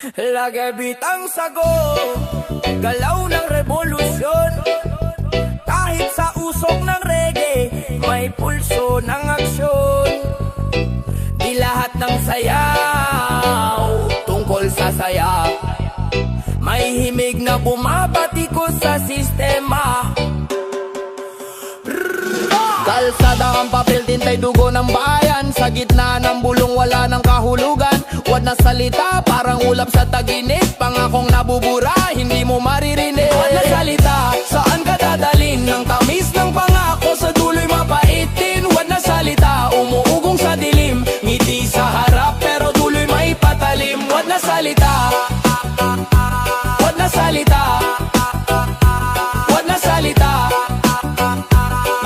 Lagabitang sago, galaw ng revolusyon. Kahit sa usok ng reggae, may pulso ng aksyon. Di lahat ng sayaw tungkol sa saya, may himig na bumabatikos sa sistema. Kalsada ang papel, tintay dugo ng bayan. Sa gitna ng bulong wala ng kahulugan. Huwag na salita, parang ulap sa taginig. Pangakong nabubura, hindi mo maririnig. Huwag na salita, saan ka dadalhin? Ang tamis ng pangako sa dulo'y mapaitin. Huwag na salita, umuugong sa dilim. Ngiti sa harap, pero dulo'y may patalim. Huwag na salita, huwag na salita, huwag na salita.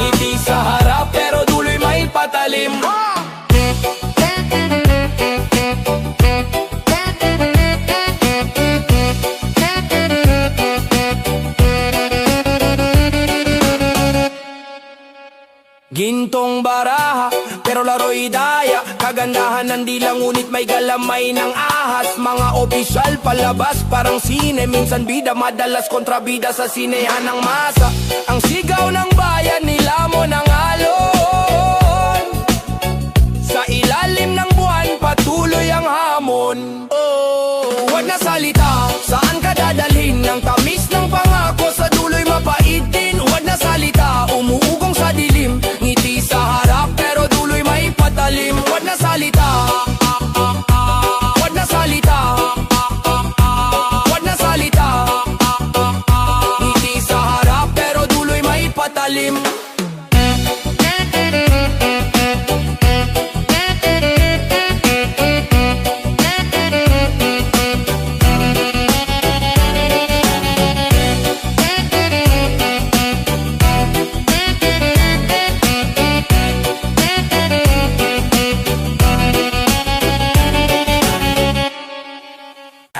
Ngiti sa harap, pero dulo'y may patalim. Gintong baraha, pero laro'y daya. Kagandahan ng dila, ngunit may galamay ng ahas. Mga opisyal palabas, parang sine. Minsan bida, madalas kontrabida sa sinehan ng masa. Ang sigaw ng bayan, nilamon ng alon. Sa ilalim ng buwan, patuloy ang hamon. Oh, huwag na salita, saan ka dadalhin? Ang tamis ng pangako sa dulo'y mapaitin. Huwag na salita, umuugong sa dilim. Ngiti sa harap, pero dulo'y may patalim. Huwag na salita, huwag na salita, huwag na salita. Ngiti sa harap, pero dulo'y may patalim.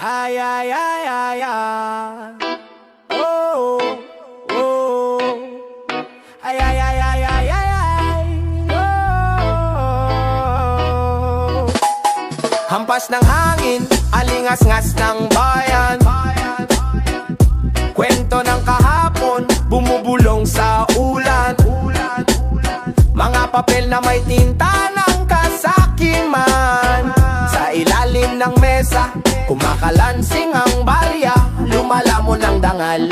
Ay, ay, ay, ay, ay. Oh, oh. Ay, ay, ay, ay, ay, ay, ay. Oh. Hampas ng hangin, alingas-ngas ng bayan. Kwento ng kahapon, bumubulong sa ulan. Mga papel na may tinta ng kasakiman. Sa ilalim ng mesa, kumakalansing ang barya, lumalamon ang dangal.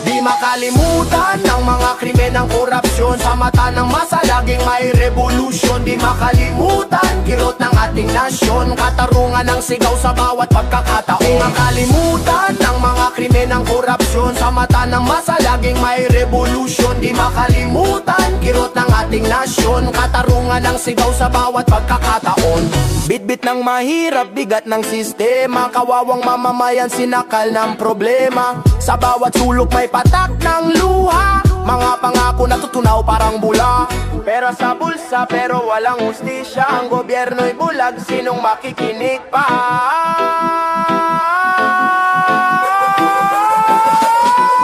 Di makalimutan ng mga krimen ng korupsyon. Sa mata ng masa, laging may revolusyon. Di makalimutan, kirot ng ating nasyon. Katarungan ng sigaw sa bawat pagkakataon. Di makalimutan ng mga krimen ng korupsyon. Sa mata ng masa, laging may revolusyon. Di makalimutan, kirot ng ating nasyon. Katarungan ng sigaw sa bawat pagkakataon. Bitbit ng mahirap, bigat ng sistema. Kawawang mamamayan, sinakal ng problema. Sa bawat sulok may patak ng luha. Mga pangako natutunaw parang bula. Pero sa bulsa, pero walang hustisya. Ang gobyerno'y bulag, sinong makikinig pa?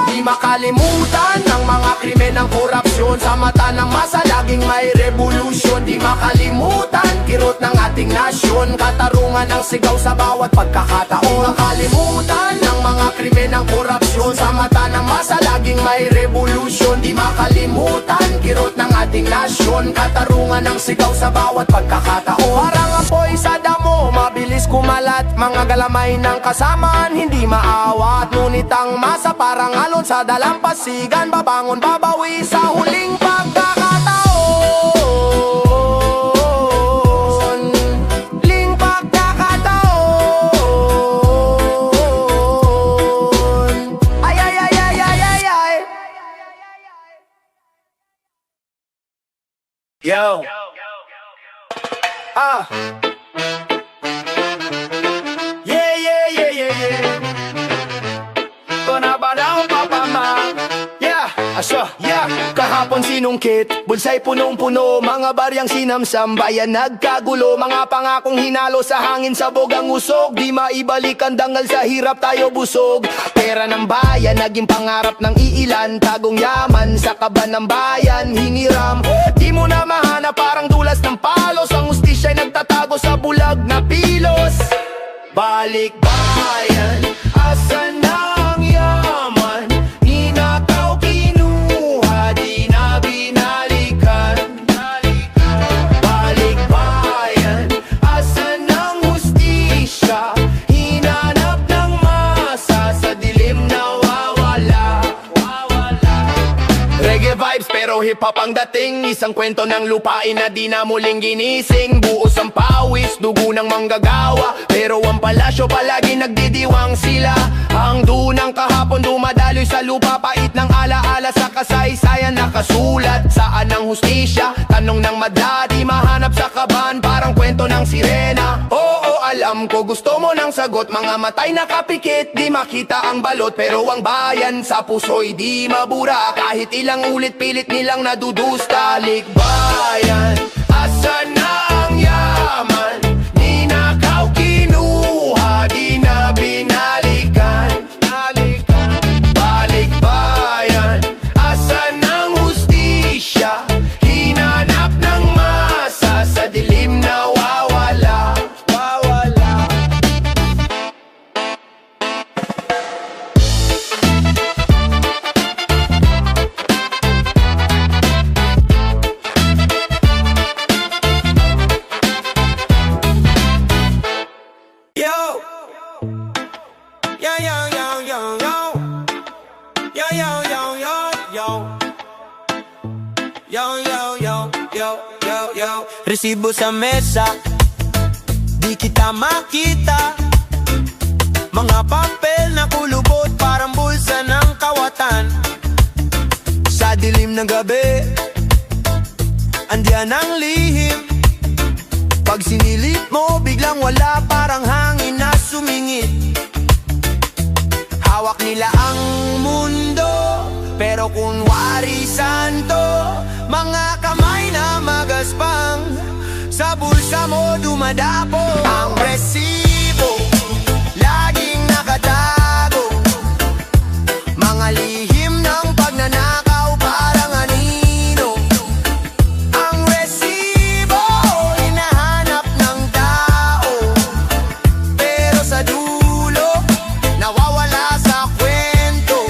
Di makalimutan ng mga krimen ng korupsyon. Sa mata ng masa, laging may revolusyon. Di makalimutan, kirot ng ating nasyon. Katarungan ng sigaw sa bawat pagkakataon. Di makalimutan ng mga krimen ng korupsyon. Sa mata ng masa, laging may revolusyon. Di makalimutan, kirot ng ating nasyon. Katarungan ng sigaw sa bawat pagkakataon. Parang apoy sa damo, mabilis kumalat. Mga galamay ng kasamaan, hindi maawat. Ngunit ang masa parang alon sa dalampasigan. Babangon, babawi sa huling pagkakataon. Ling pagkakataon. Ay, ay, ay, ay, ay, ay, ay. Yo. Yeah, yeah, yeah, yeah, yeah. Kona ba daw papama? Yeah, asya, yeah. Kahapon sinungkit, bulsay punong-puno. Mga baryang sinamsam, bayan nagkagulo. Mga pangakong hinalo sa hangin, sabog ang usok. Di maibalik ang dangal, sa hirap tayo busog. Pera ng bayan, naging pangarap ng iilan. Tagong yaman, sa kaban ng bayan, hingiram. Di mo na mahanap, parang dulas ng palos. Ang ustisya'y nagtatago sa bulag na pilos. Balik bayan, asan ang yaman? Ninakaw, kinuha, di na binalikan. Balik bayan, asan ang hustisya? Hinanap ng masa, sa dilim nawawala. Reggae vibes pero hip-hop ang dating. Isang kwento ng lupain na di na muling ginising. Buos ang pawis, dugo ng manggagawa, pero ang palasyo palagi nagdidiwang sila. Ang dunang kahapon dumadaloy sa lupa, pait ng alaala sa kasaysayan nakasulat. Saan ang hustisya? Tanong ng madla, di mahanap sa kaban, parang kwento ng sirena. Oo, alam ko gusto mo ng sagot, mga matay nakapikit, di makita ang balot. Pero ang bayan sa puso'y di mabura, kahit ilang ulit pilit nilang nadudusta. Likbayan, asan na ang yaman? Ninakaw, kinuha, di na binalikan. Balik bayan, asan ang hustisya? Hinanap ng masa, sa dilim nawawala. Yo, yo, yo, yo, yo, yo, yo, yo, yo, yo, yo, yo, yo, yo, yo, yo, yo. Resibo sa mesa, di kita makita. Mga papel na kulubot, parang bulsa ng kawatan. Sa dilim ng gabi, andiyan ang lihim. Pag sinilip mo, biglang wala, parang hangin na sumingit. Hawak nila ang mundo, pero kunwari santo. Mga kamay na magaspang, sa bulsa mo dumadapo. Ang resibo, laging nakatago. Mga lihim ng pagnanakaw, parang anino. Ang resibo, hinahanap ng tao, pero sa dulo, nawawala sa kwento.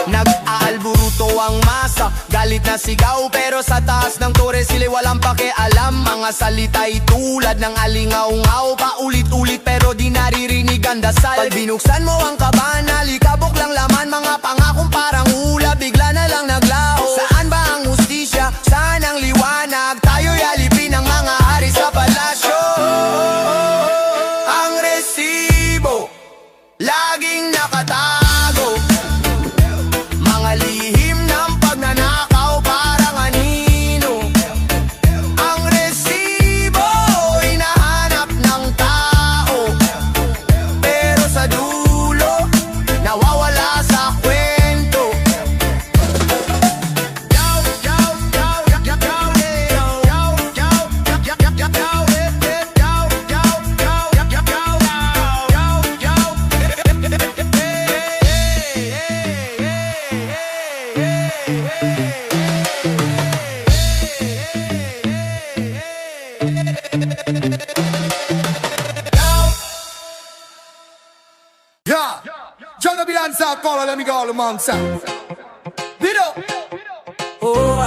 Nag-aalburuto ang masa, galit na sigaw, pero sa taas ng tore sila walang pakialam. Mga salita'y tulad ng alingaw-ngaw, paulit-ulit pero di naririnig ang dasal. Pag binuksan mo ang kabana, likabok lang laman. Mga pangakong parang hula, bigla na lang naglaho. Saan ba ang hustisya? Saan ang liwanag? Tayo'y alipin ng mga hari sa palasyo. Ang resibo, laging nakatago. Mga lihim ng pagnanakaw, parang anino. Ang resibo, hinahanap ng tao, pero sa dulo, nawawala sa kwento. Yeah, John the Bilanza, call let me go all among sound. Video. Oh,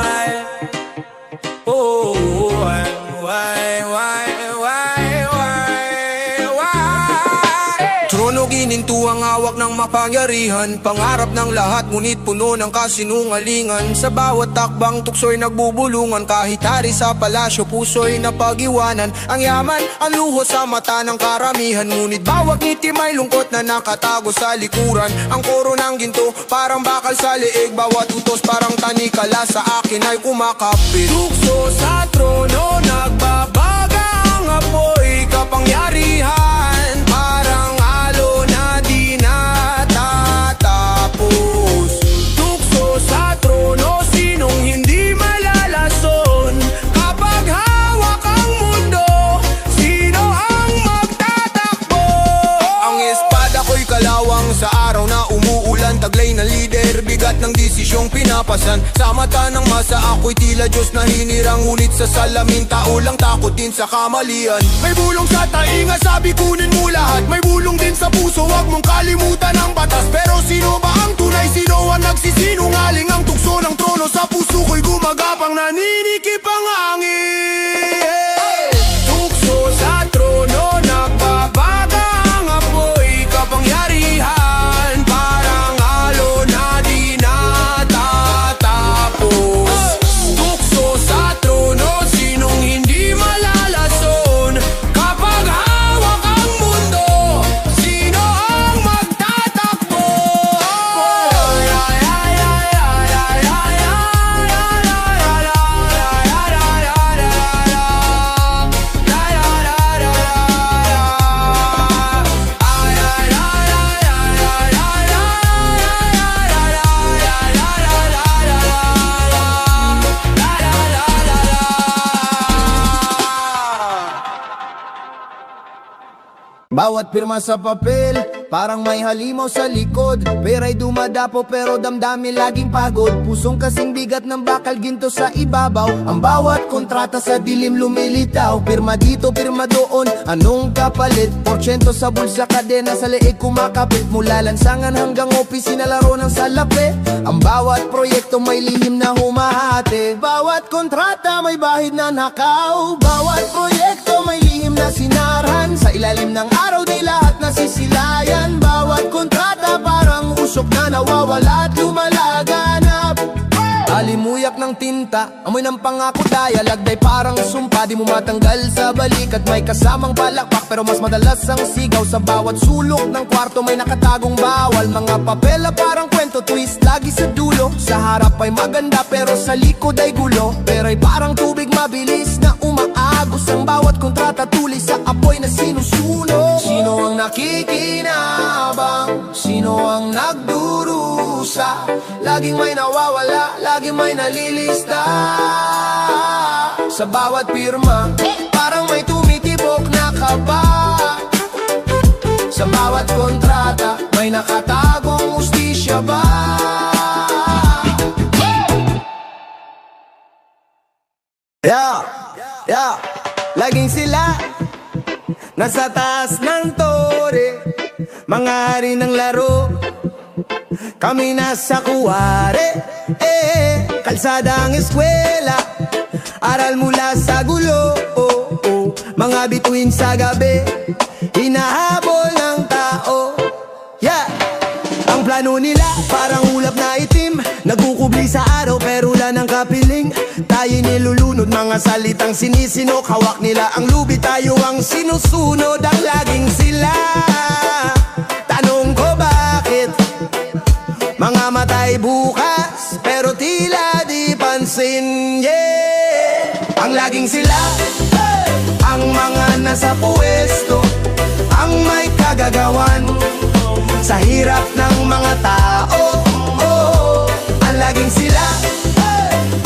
Trono gininto ang hawak ng mapangyarihan, pangarap ng lahat ngunit puno ng kasinungalingan. Sa bawat takbang tukso'y nagbubulungan, kahit hari sa palasyo puso'y napag-iwanan. Ang yaman, ang luho sa mata ng karamihan, ngunit bawat ngiti may lungkot na nakatago sa likuran. Ang koro ng ginto, parang bakal sa leeg, bawat utos parang tanikala sa akin ay kumakapit. Tukso sa trono, nagbabaga ang apoy, kapangyarihan, parang alo na di natatapos. Tukso sa trono, sinong hindi malalason? Kapag hawak ang mundo, sino ang magtatakbo? Ang espada ko'y kalawang sa araw na umuulan, taglay na lider, bigat lahat ng desisyong pinapasan. Sa mata ng masa ako'y tila Diyos na hinirang, ngunit sa salamin tao lang, takot din sa kamalian. May bulong sa tainga, sabi kunin mo lahat. May bulong din sa puso, wag mong kalimutan ang batas. Pero sino ba ang tunay? Sino ang nagsisinungaling? Ang tukso ng trono sa puso ko'y gumagapang, naninikip ang hangin. Tukso sa trono, nagbabaga ang apoy, kapangyarihan, parang alon na di natatapos. Tukso sa trono, sinong hindi malalason? Kapag hawak ang mundo, sino ang magtatakbo? Bawat pirma sa papel, parang may halimaw sa likod. Pera'y dumadapo pero damdamin laging pagod. Pusong kasing bigat ng bakal, ginto sa ibabaw. Ang bawat kontrata sa dilim lumilitaw. Pirma dito, pirma doon, anong kapalit? Porsyento sa bulsa, kadena sa leeg kumakapit. Mula lansangan hanggang opisina, laro ng salapi. Ang bawat proyekto may lihim na humahati. Bawat kontrata may bahid na nakaw. Bawat proyekto may lihim na sinarhan. Sa ilalim ng araw di lahat nasisilayan. Bawat kontrata parang usok na nawawala at lumalaganap. Alimuyak ng tinta, amoy ng pangako daya. Lagday parang sumpa, di mo matanggal sa balik. At may kasamang palakpak, pero mas madalas ang sigaw. Sa bawat sulok ng kwarto may nakatagong bawal. Mga papela parang kwento, twist lagi sa dulo. Sa harap ay maganda, pero sa likod ay gulo. Pera'y parang tubig mabilis na umaagos. Ang bawat kontrata tuloy sa apoy na sinusunog. Sino ang nakikinabang? Sino ang nagdurusa? Laging may nawawala, laging may nalilista. Sa bawat pirma, parang may tumitibok na kaba. Sa bawat kontrata, may nakatagong ustisya ba? Yeah, laging sila nasa taas ng tore, mga hari ng laro. Kami nasa kuwari, kalsada ang eskwela, aral mula sa gulo, mga bituin sa gabi, hinahabol ng tao. Yeah, ang plano nila parang ulap na itim, nagkukubli sa araw pero wala ng kapiling. Tayo nilulunod, mga salitang sinisinok, hawak nila ang lubi, tayo ang sinusunod. Ang laging sila, tanong ko bakit? Mga matay bukas, pero tila di pansin, yeah. Ang laging sila, ang mga nasa puwesto, ang may kagagawan sa hirap ng mga tao. Ang laging sila,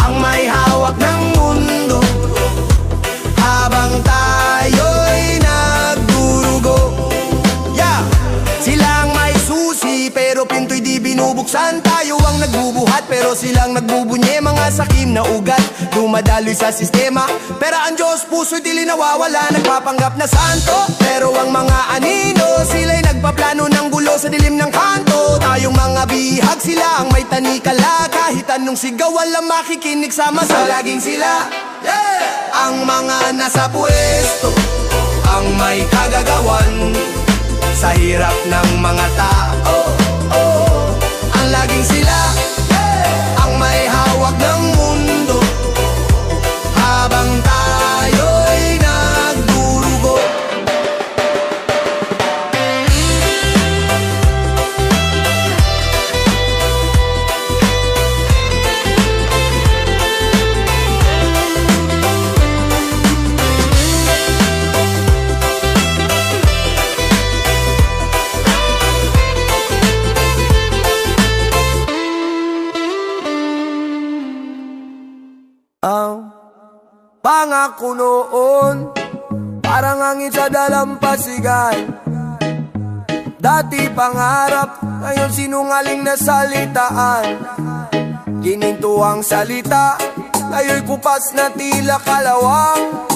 ang may hawak ng mundo, habang tayo'y nagdurugo. Yeah, sila ang may susi, pero pinto'y di binubuksan. Tayo ang nagbubuhat, pero silang nagbubunye. Mga sakim na ugat, dumadaloy sa sistema. Pero ang Diyos puso'y dili nawawala, nagpapanggap na santo. Pero ang mga anino, sila'y nagpaplano ng gulo sa dilim ng kanto. Tayong mga bihag, sila ang may tanikala. Kahit anong sigaw, walang makikinig sa masa. Laging sila, yeah! Ang mga nasa pwesto, ang may kagagawan sa hirap ng mga tao. Ang laging sila, yeah! Ang may hawak ng mundo, habang tayo'y nagdurugo. Ang pangako noon, parang hangin sa dalampasigan. Dati pangarap, Ngayon sinungaling na salitaan, gininto ang salita. Ngayon'y kupas na tila kalawang.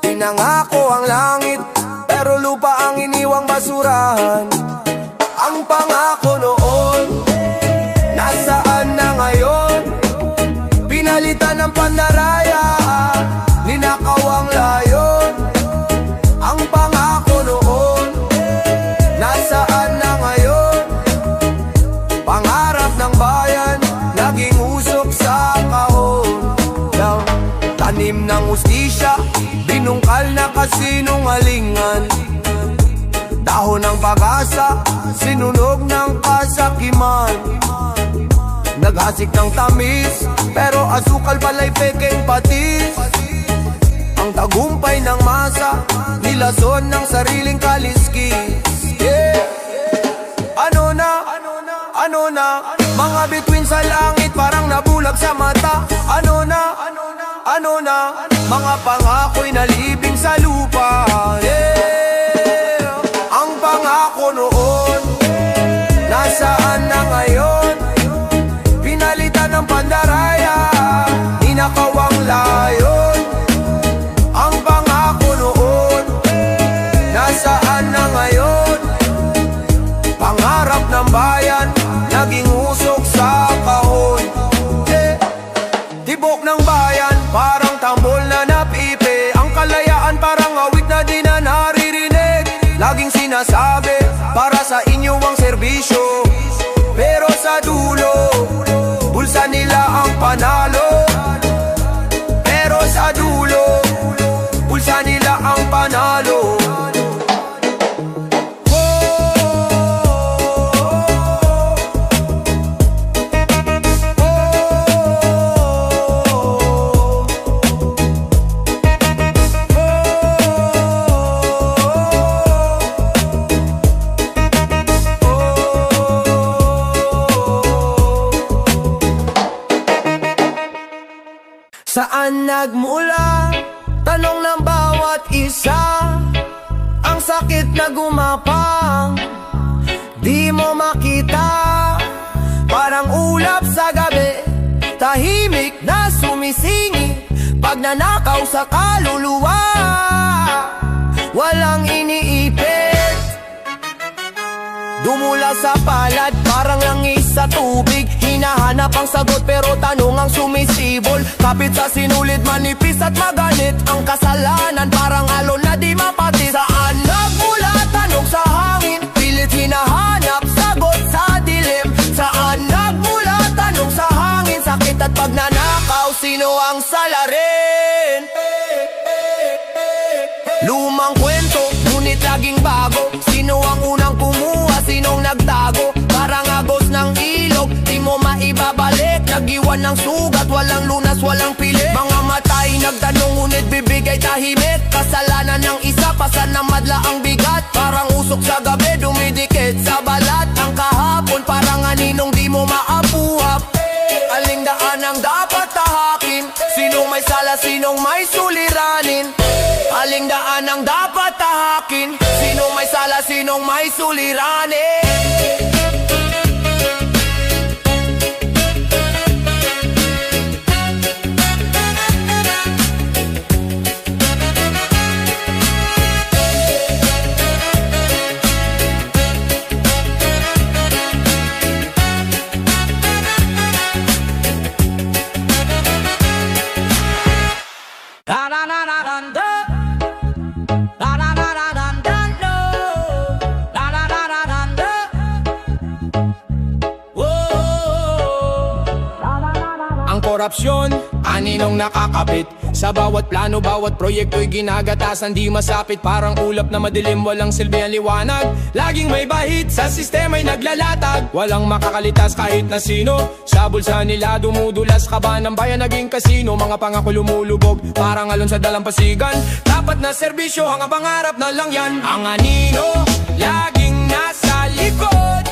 Pinangako ang langit, pero lupa ang iniwang basurahan. Ang pangako noon, nasaan na ngayon? Pinalitan ng pandaraya, ninakaw ang layon. Ang pangako noon, nasaan na ngayon? Pangarap ng bayan, naging usok sa kahon. Tanim ng ustisya, binungkal na kasinungalingan. Dahon ng pag-asa, sinunog ng kasakiman. Naghasik ng tamis, pero asukal pala'y pekeng patis. Ang tagumpay ng masa, nilason ng sariling kaliskis. Yeah. Ano na, mga bituin sa langit parang nabulag sa mata. Ano na, mga pangako'y nalibing sa lupa. Yeah. Ang pangako noon, nasaan na ngayon? Pinalitan ng pandaraya, ninakaw ang layon. Ang pangako noon, nasaan na ngayon? Pangarap ng bayan, naging usok sa kahon. Tibok ng bayan, parang tambol na napipi. Ang kalayaan parang awit na di na naririnig. Laging sinasabi, para sa inyo ang serbisyo. Pero sa dulo, bulsa nila ang panalo. Pero sa dulo, bulsa nila ang panalo. Saan nagmula? Tanong ng bawat isa. Ang sakit na gumapang, di mo makita. Parang ulap sa gabi, tahimik na sumisingi. Pag nanakaw sa kaluluwa, walang iniipit. Dumula sa palad, parang langis sa tubig. Hinahanap ang sagot pero tanong ang sumisibol. Kapit sa sinulid, manipis at maganit. Ang kasalanan parang alon na di mapati. Saan nagmula? Tanong sa hangin. Pilit hinahanap sagot sa dilim. Saan nagmula? Tanong sa hangin. Sakit at pagnanakaw, sino ang salarin? Lumang kwento, ngunit laging bago. Sino ang unang kumuha? Sinong nagtago? Parang agos ng ilog, di mo maibabalik. Nag-iwan ng sugat, walang lunas, walang pilit. Mga matay nagtanong, ngunit bibigay tahimik. Kasalanan ng isa, pasan na madla ang bigat. Parang usok sa gabi, dumidikit sa balat. Ang kahapon, parang aninong di mo maapuhap. Aling daan ang dapat tahakin? Sinong may sala, sinong may suliranin? Aling daan ang dapat tahakin? Sinong may sala, sinong may suliranin? Korupsyon, aninong nakakapit sa bawat plano, bawat proyekto'y ginagatasan. Di masapit, parang ulap na madilim, walang silbi ang liwanag. Laging may bahid, sa sistema'y naglalatag. Walang makakalitas kahit na sino. Sa bulsa nila dumudulas, kaba ng bayan naging kasino. Mga pangako lumulubog, parang alon sa dalampasigan. Dapat na serbisyo, hanggang pangarap na lang yan. Ang anino, laging nasa likod.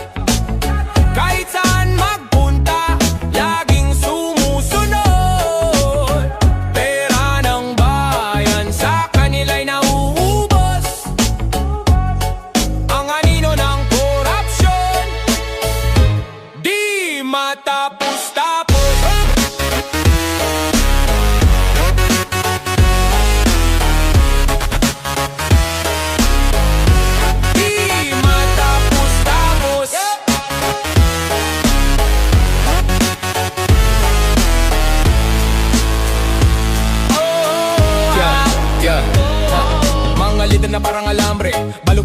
Kahit saan magpunta, laging sumusunod. Pera ng bayan sa kanila'y nauubos. Ang anino ng korupsyon,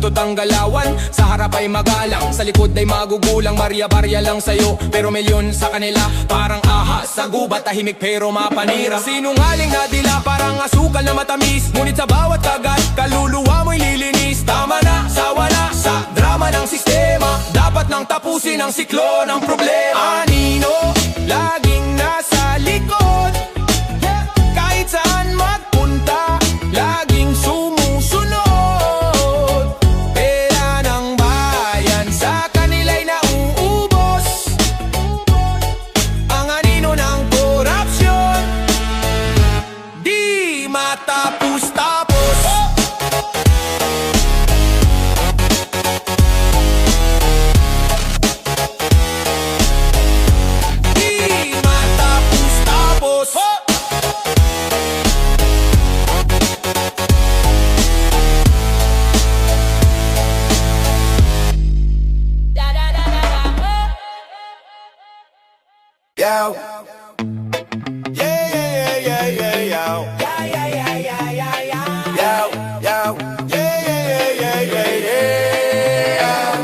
Utot ang galawan, sa harap ay magalang, sa likod ay magugulang. Barya-barya lang sa'yo, pero milyon sa kanila. Parang ahas sa gubat, tahimik pero mapanira. Sinungaling na dila, parang asukal na matamis. Ngunit sa bawat kagat, kaluluwa mo'y lilinis. Tama na, sawa na sa drama ng sistema. Dapat nang tapusin ang siklo ng problema. Anino, laging nasa likod, kahit saan magpunta, laging sumusunod. Pera ng bayan sa kanila'y nauubos. Ang anino ng korupsyon, di matapos-tapos. Di matapos-tapos. Yo. Yeah, yeah, yeah, yeah, yo. Yeah, yeah, yeah, yeah, yeah, yeah. Yo, yo. Yeah, yeah, yeah, yeah, yeah, yeah.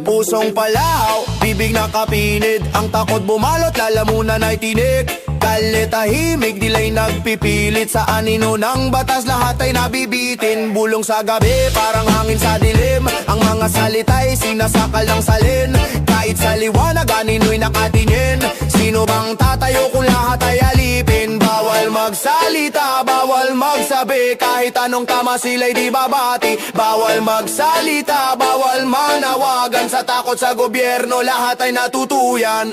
Pusong palaw, bibig na kapinid. Ang takot bumalot, lalamunan ay tinik. Galit tahimik, dila'y nagpipilit. Sa anino ng batas, lahat ay nabibitin. Bulong sa gabi, parang hangin sa dilim. Ang mga salita'y sinasakal ng salin. Kahit sa liwanag, anino'y nakatingin. Sino bang tatayo kung lahat ay alipin? Bawal magsalita, bawal magsabi. Kahit anong tama sila'y di babati. Bawal magsalita, bawal manawagan. Sa takot sa gobyerno, lahat ay natutuyan.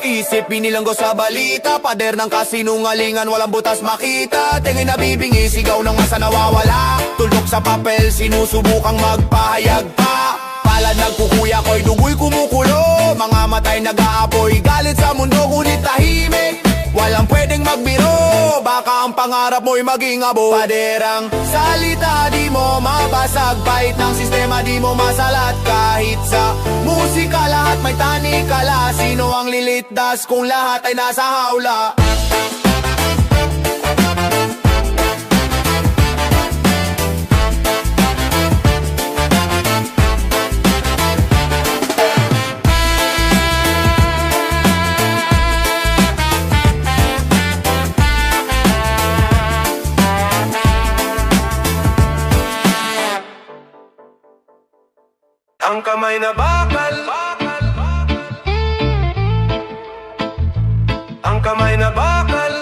Isip, pinilanggo sa balita. Pader ng kasinungalingan, walang butas makita. Tingin na bibingi, sigaw ng masa nawawala. Tuldok sa papel, sinusubukang magpahayag pa. Palad nagkukuya ko'y dugoy kumukulo. Mga matay nag-aapoy, galit sa mundo ngunit tahimik. Walang pwedeng magbiro, baka ang pangarap mo'y maging abo. Paderang salita, di mo mabasag. Pahit ng sistema, di mo masalat. Kahit sa musika, lahat may tanikala. Sino ang lilitdas kung lahat ay nasa hawla? Ang kamay na bakal, ang kamay na bakal,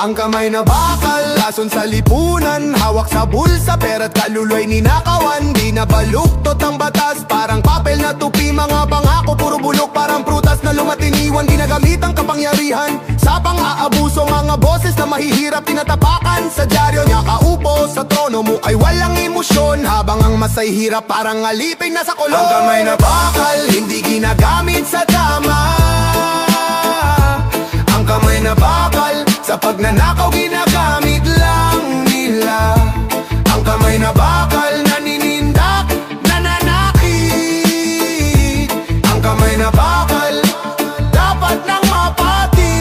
ang kamay na bakal, lason sa lipunan. Hawak sa bulsa, pera't kaluluwa'y ninakawan. Di na baluktot ang batas, parang papel na tupi. Mga pangako, puro bulok, parang prutas na lumatiniwan. Ginagamit ang kapangyarihan sa pang-aabuso. Mga boses na mahihirap, tinatapakan sa dyaryo. Nakaupo sa trono mo ay walang emosyon, habang ang masay hirap parang alipin na sa kolon. Ang kamay na bakal, hindi ginagamit sa tama. Ang kamay na bakal, sa pagnanakaw ginagamit lang nila. Ang kamay na bakal, naninindak, nananakit. Ang kamay na bakal, dapat nang mapati.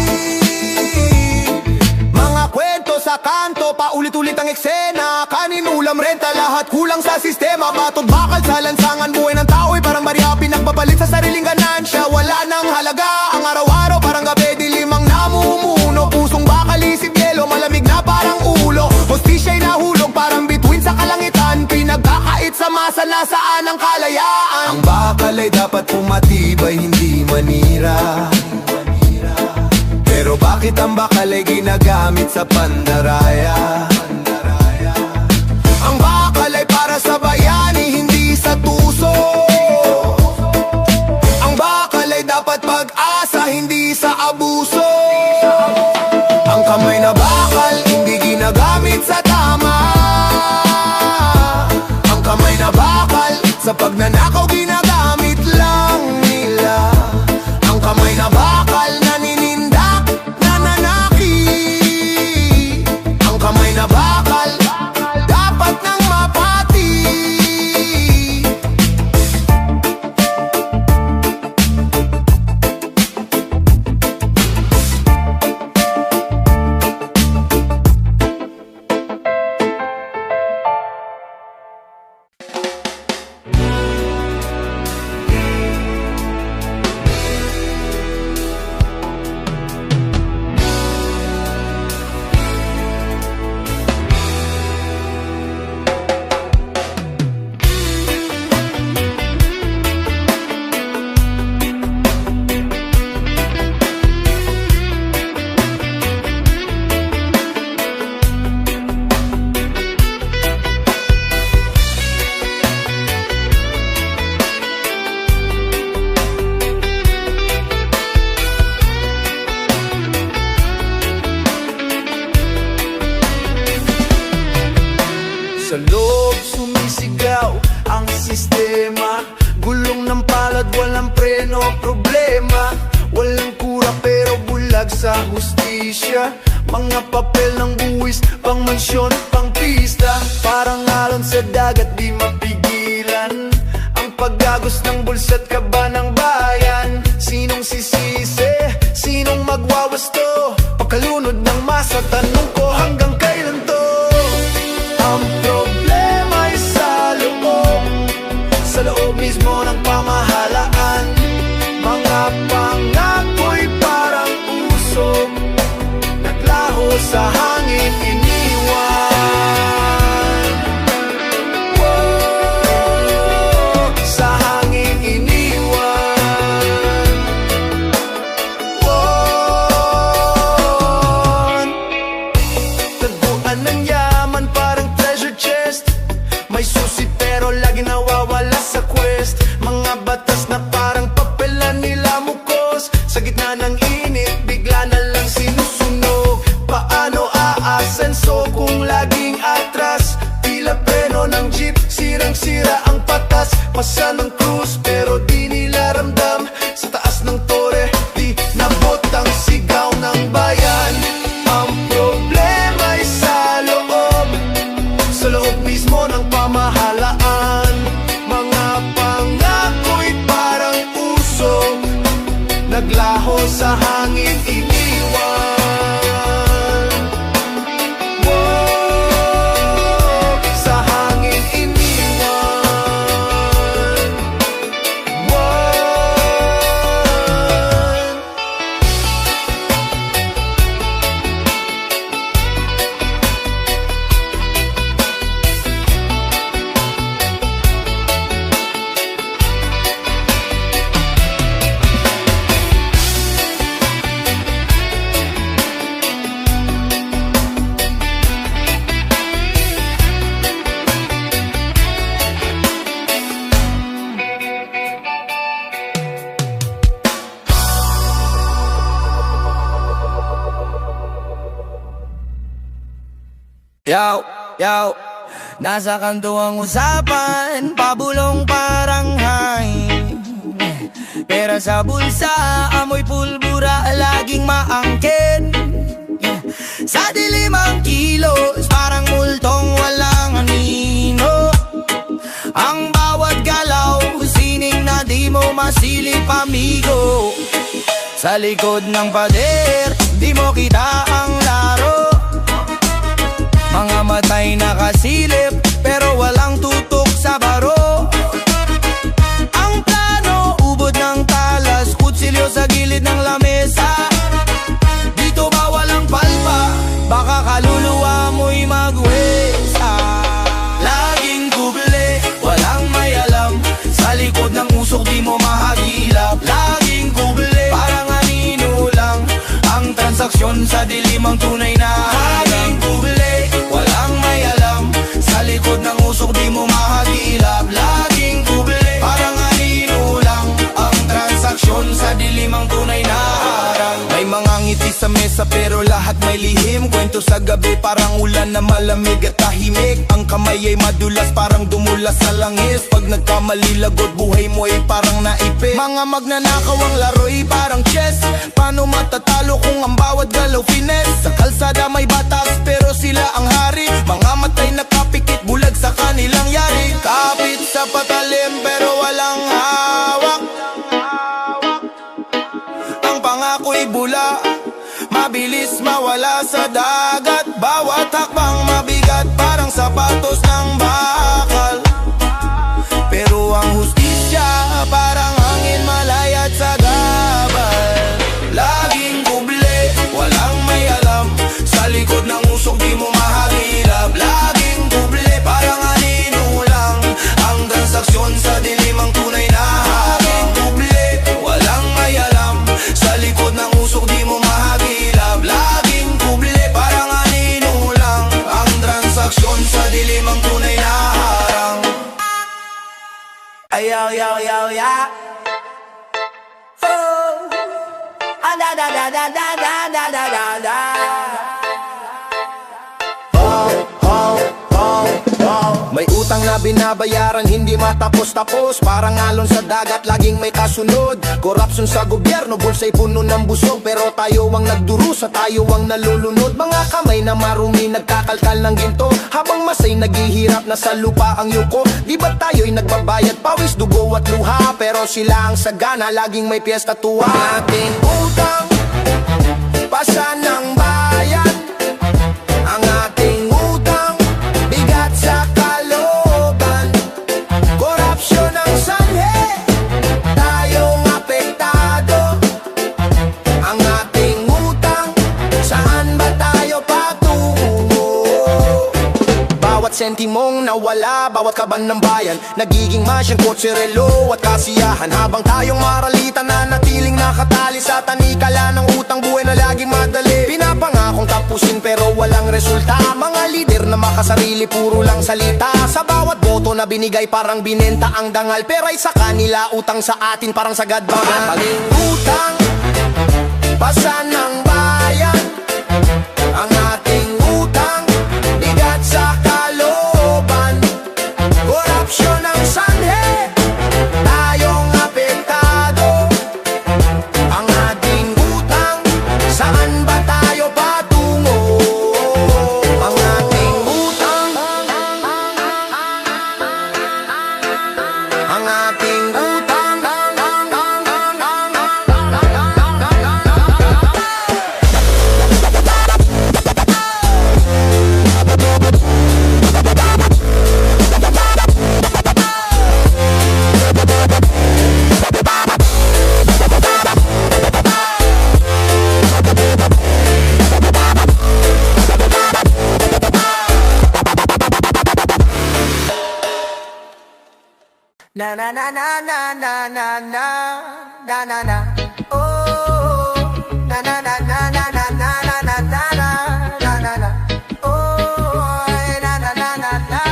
Mga kwento sa kanto, paulit-ulit ang eksena. Kanin, ulam, renta, lahat kulang sa sistema. Batod bakal sa lansangan, buhay ng tao'y parang barya. Pinagpapalit sa sariling ganansya, wala nang halaga. Ang araw-araw parang gabi, dilim ang namumuno. Pusong bakal, isip yelo, malamig na parang ulo. Hostisya'y nahulog, parang bituin sa kalangitan. Pinagkakait sa masa, nasaan ang kalayaan? Ang bakal ay dapat pumatibay, hindi manira. Pero bakit ang bakal ay ginagamit sa pandaraya? Ang bakal ay para sa bayani, hindi sa tuso. Ang bakal ay dapat pag-asa, hindi sa abuso. Ang kamay na bakal, hindi ginagamit sa tama. Ang kamay na bakal, sa pagnanakaw ginagamit lang nila. Ang kamay na bakal, naninindak, nananakit. Ang kamay na bakal, dapat nang mapati. Gulong ng palad, walang preno, problema. Walang kura pero bulag sa hustisya. Mga papel ng buwis, pang mansyon, pang pista. Parang alon sa dagat, di mapigilan. Ang pagagos ng bulsa't kaba ng bayan. Sinong sisisi? Sinong magwawasto? Pagkalunod ng masa, tanong ko hanggang kailan to? Ang problema ay sa loob mismo ng pamahalaan. Mga pangako'y parang usok, naglaho sa hangin, iniwan. Whoa, sa hangin iniwan. Whoa, taguan ng yaman parang treasure chest. May susi pero lagi nawawala sa quest. Mga batas na parang papel na nilamukos. Sa gitna ng init, bigla na lang sinusunog. Paano aasenso kung laging atras? Tila preno ng jeep, sirang-sira ang patas. Pasa ng cruise pero di nila ramdam. Sa taas ng tore, di nabot ang sigaw ng bayan. Ang problema ay sa loob mismo ng pamahalaan. Mga pangako'y parang usok, naglaho sa hangin, iniwan. Whoa, sa hangin iniwan. Whoa. Yo, yo, nasa kanto ang usapan, pabulong parang hangin. Pera sa bulsa, amoy pulbura, laging maangkin. Sa dilim ang kilos, parang multong walang anino. Ang bawat galaw, sining na di mo masilip, amigo. Sa likod ng pader, di mo kita ang laro. Mga matay nakasilip, pero walang tutok sa baro. Ang plano, ubod ng talas, kutsilyo sa gilid ng lamesa. Dito ba walang palpa? Baka kaluluwa mo'y magwesa. Laging kuble, walang may alam. Sa likod ng usok di mo mahagilap. Laging kuble, parang anino lang. Ang transaksyon sa dilim ang tunay na laging kuble, walang may alam. Sa likod ng usok di mo mahagilap. Laging kuble, parang anino lang. Ang transaksyon sa dilim ang tunay na harang. May mga ngiti sa mesa pero lahat may lihim. Kwento sa gabi parang ulan na malamig at tahimik. Ang kamay ay madulas parang dumulas sa langis. Pag nagkamali lagot buhay mo ay parang naipit. Mga magnanakaw ang laro'y parang chess. Paano matatalo kung ang bawat galaw finesse? Sa kalsada may batas pero sila ang hari. Mga matay nakapikit bulag sa kanilang yari. Kapit sa patalim pero walang hawak. Ang pangako'y bula, mabilis mawala sa dagat. Bawat hakbang mabigat parang sapatos ng bakal. Pero ang hustisya parang hangin malayat sa gabal. Laging kuble, walang may alam. Sa likod ng usok di mo mahagilap. Laging kuble, parang anino lang. Ang transaksyon sa dilim ang tunay na laging kuble, walang may alam. Sa likod ng usok di mo mahagilap. Laging kuble, parang anino lang. Ang transaksyon sa dilim ang tunay na harang. Ayaw, yaw, yaw, ya. Oh, ah, da, da, da, da, da, da, da, da, da, da. May utang mga binabayaran hindi matapos-tapos. Parang alon sa dagat, laging may kasunod. Korupsyon sa gobyerno, bulsa'y puno ng busog. Pero tayo ang nagdurusa, tayo ang nalulunod. Mga kamay na marumi, nagkakalkal ng ginto. Habang masay naghihirap na sa lupa ang yuko. Di ba tayo'y nagbabayad, pawis, dugo at luha? Pero sila ang sagana, laging may piyesta tuwa. Ating utang, pasa ng bayan. Ang ating utang, bigat sa kalooban. Korupsyon ang sanhi, tayong apektado. Ang ating utang, saan ba tayo patungo? Bawat sentimong nawala, bawat kaban ng bayan, nagiging masyang kotse, relo at kasiyahan. Habang tayong maralitan na natiling nakatali sa tanikala ng utang, buhay na laging madali. Pinapangakong tapusin pero walang resulta. Mga lider na makasarili, puro lang salita. Sa bawat boto na binigay, parang binenta ang dangal. Pero ay sa kanila, utang sa atin parang sagad ba? Ating utang, pasa ng bayan. Ang ating utang, bigat sa kalooban. Korupsyon ang sanhi, tayong apektado. Ang ating utang, saan ba tayo patungo? Ang ating utang, ang ating utang. Na na na na na na na na na na na oh na na na na na na na na na na na na na oh na na na na na.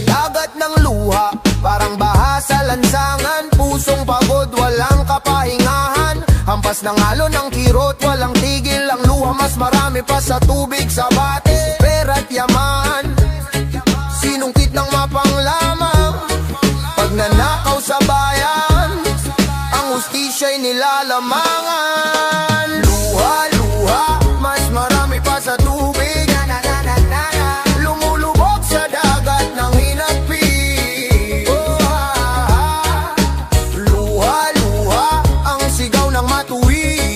Dagat ng luha, parang baha sa lansangan. Pusong pagod, walang kapahingahan. Hampas ng alon ng kirot, walang tigil ang luha. Mas marami pa sa tubig, sa bate, pera't yaman. Sinungkit ng mapanglamang, pagnanakaw sa bayan, ang hustisya'y nilalamangan. Luha, luha, mas marami pa sa tubig. Lumulubog sa dagat ng hinagpig. Luha, luha, ang sigaw ng matuwid.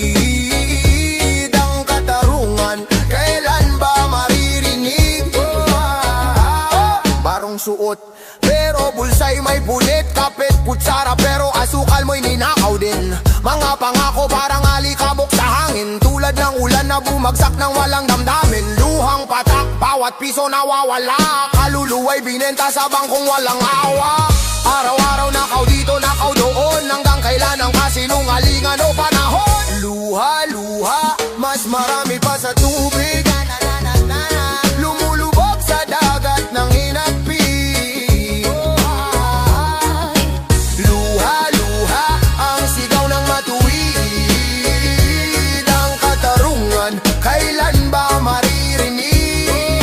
Ang katarungan, kailan ba maririnig? Barong suot, pero bulsa'y may punit. Kapit, kutsara, pero asukal mo'y ninakaw din. Mga pangako parang alikabok sa hangin. Tulad ng ulan na bumagsak ng walang damdamin. Luhang patak, bawat piso nawawala. Kaluluwa'y binenta sa bangkong walang awa. Araw-araw nakaw dito, nakaw doon. Hanggang kailan ang kasinungalingan o panahon? Luha, luha, mas marami pa sa tubig. Lumulubog sa dagat ng hinagpig. Luha, luha, ang sigaw ng matuwid. Ang katarungan, kailan ba maririnig?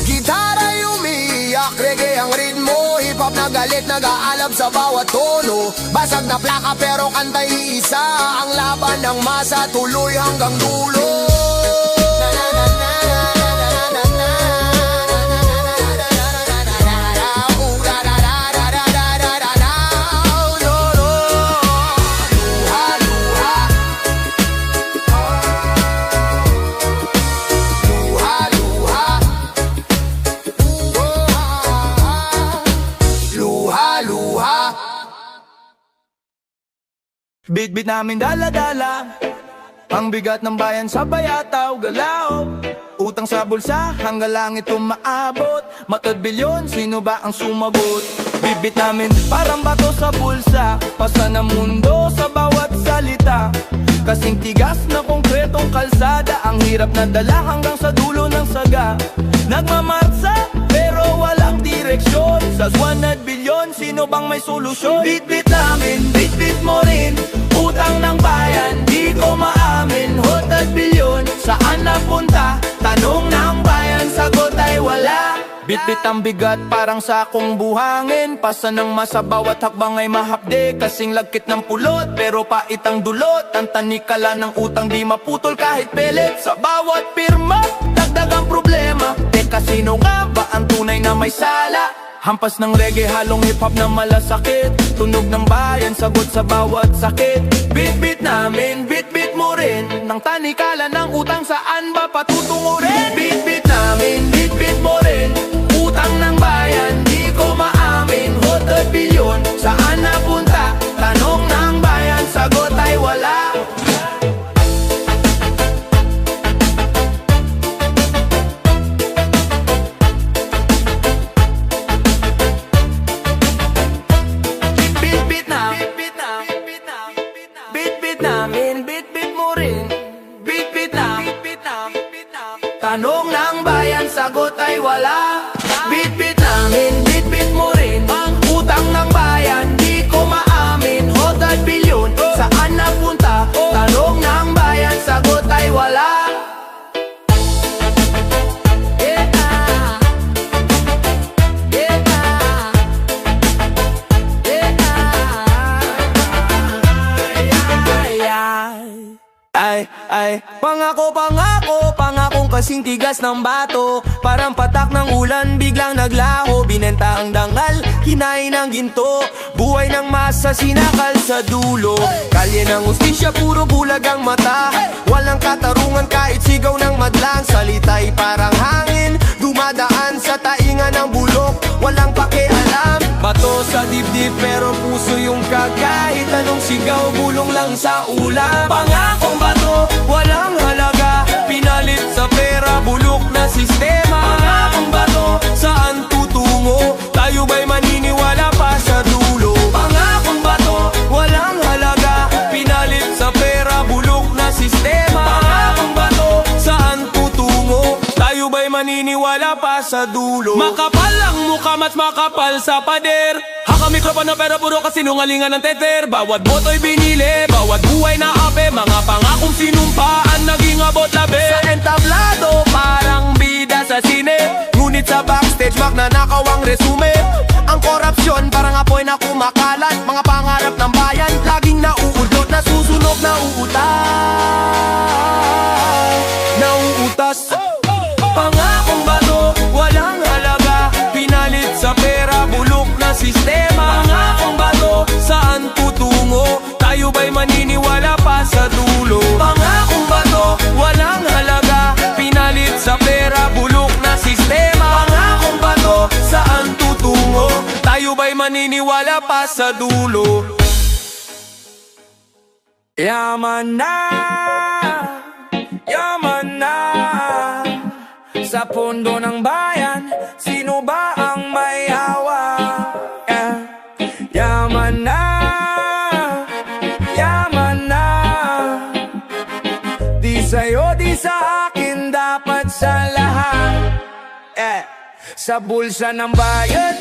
Gitara'y umiiyak, reggae ang ritmo. Hip-hop na galit, nag-aalab sa bawat tono. Basag na plaka pero kantay isa. Ang laban ng masa, tuloy hanggang dulo. Bit-bit namin dala-dala, ang bigat ng bayan sa bayataw, galaw. Utang sa bulsa, hanggang langit umaabot. Matad bilyon, sino ba ang sumagot? Bit-bit namin parang bato sa bulsa, pasa ng mundo sa bawat salita. Kasing tigas na konkretong kalsada, ang hirap na dala hanggang sa dulo ng saga. Nagmamarsa, pero walang direksyon. Sa 100 bilyon, sino bang may solusyon? Bit-bit namin, bit-bit mo rin. Utang ng bayan, di ko maamin. 100 bilyon, saan napunta? Tanong ng bayan, sagot ay wala. Bitbit ang bigat parang sakong buhangin. Pasa ng masa bawat hakbang ay mahapde. Kasing lagkit ng pulot pero pait ang dulot. Ang tanikala ng utang di maputol kahit pelet. Sa bawat pirma, dagdag ang problema. Teka, sino nga ba ang tunay na may sala? Hampas ng reggae, halong hip-hop na malasakit. Tunog ng bayan, sagot sa bawat sakit. Bitbit namin, bitbit mo rin. Nang tanikala ng utang, saan ba patutungo rin? Bitbit namin, bitbit mo rin. Utang ng bayan, di ko maamin. Hotod bilyon, saan napunta? Tanong ng bayan, sagot ay wala. Namin, bit-bit mo rin. Bit-bit na, tanong ng bayan, sagot ay wala. Bit-bit namin, bit-bit mo rin. Ang utang ng bayan, di ko maamin. Hotod bilyon, saan napunta? Tanong ng bayan, sagot ay wala. Pangakong kasing tigas ng bato. Parang patak ng ulan, biglang naglaho. Binenta ang dangal, kinain ng ginto. Buhay ng masa, sinakal sa dulo. Kalye ng ustisya, puro bulag ang mata. Walang katarungan kahit sigaw ng madlang. Salita'y parang hangin, dumadaan sa tainga ng bulok. Walang pakialam, bato sa dibdib pero puso yung kahit anong sigaw, bulong lang sa ulam. Pangakong bato, walang halaga, pinalit sa pera, bulok na sistema. Pangakong bato, saan tutungo? Tayo ba'y maniniwala pa sa dulo? Pangakong bato, walang halaga, pinalit sa pera, bulok na sistema. Pangakong bato, saan tutungo? Tayo ba'y maniniwala pa sa dulo? Makapal ang mukha, mas makapal sa pader. Haka mikropono pero puro kasinungalingan ng teter. Bawat boto'y binili, bawat buhay na ape. Mga pangakong sinumpaan, naging abot labi. Sa entablado, parang bida sa sine. Ngunit sa backstage, magnanakaw ang resume. Ang korupsyon, parang apoy na kumakalat. Mga pangarap ng bayan, laging nauudlot. Nasusunog, nauutas. Pangakong bato, walang halaga, pinalit sa pera, bulok na sistema. Pangakong bato, saan tutungo? Tayo ba'y maniniwala pa sa dulo? Pangakong bato, walang halaga, pinalit sa pera, bulok na sistema. Pangakong bato, saan tutungo? Tayo ba'y maniniwala pa sa dulo? Yaman na, yaman na. Sa pundo ng bayan, sino ba ang may hawa? Yaman na, yaman na. Di sa'yo, di sa akin, dapat sa lahat. Sa bulsa ng bayan,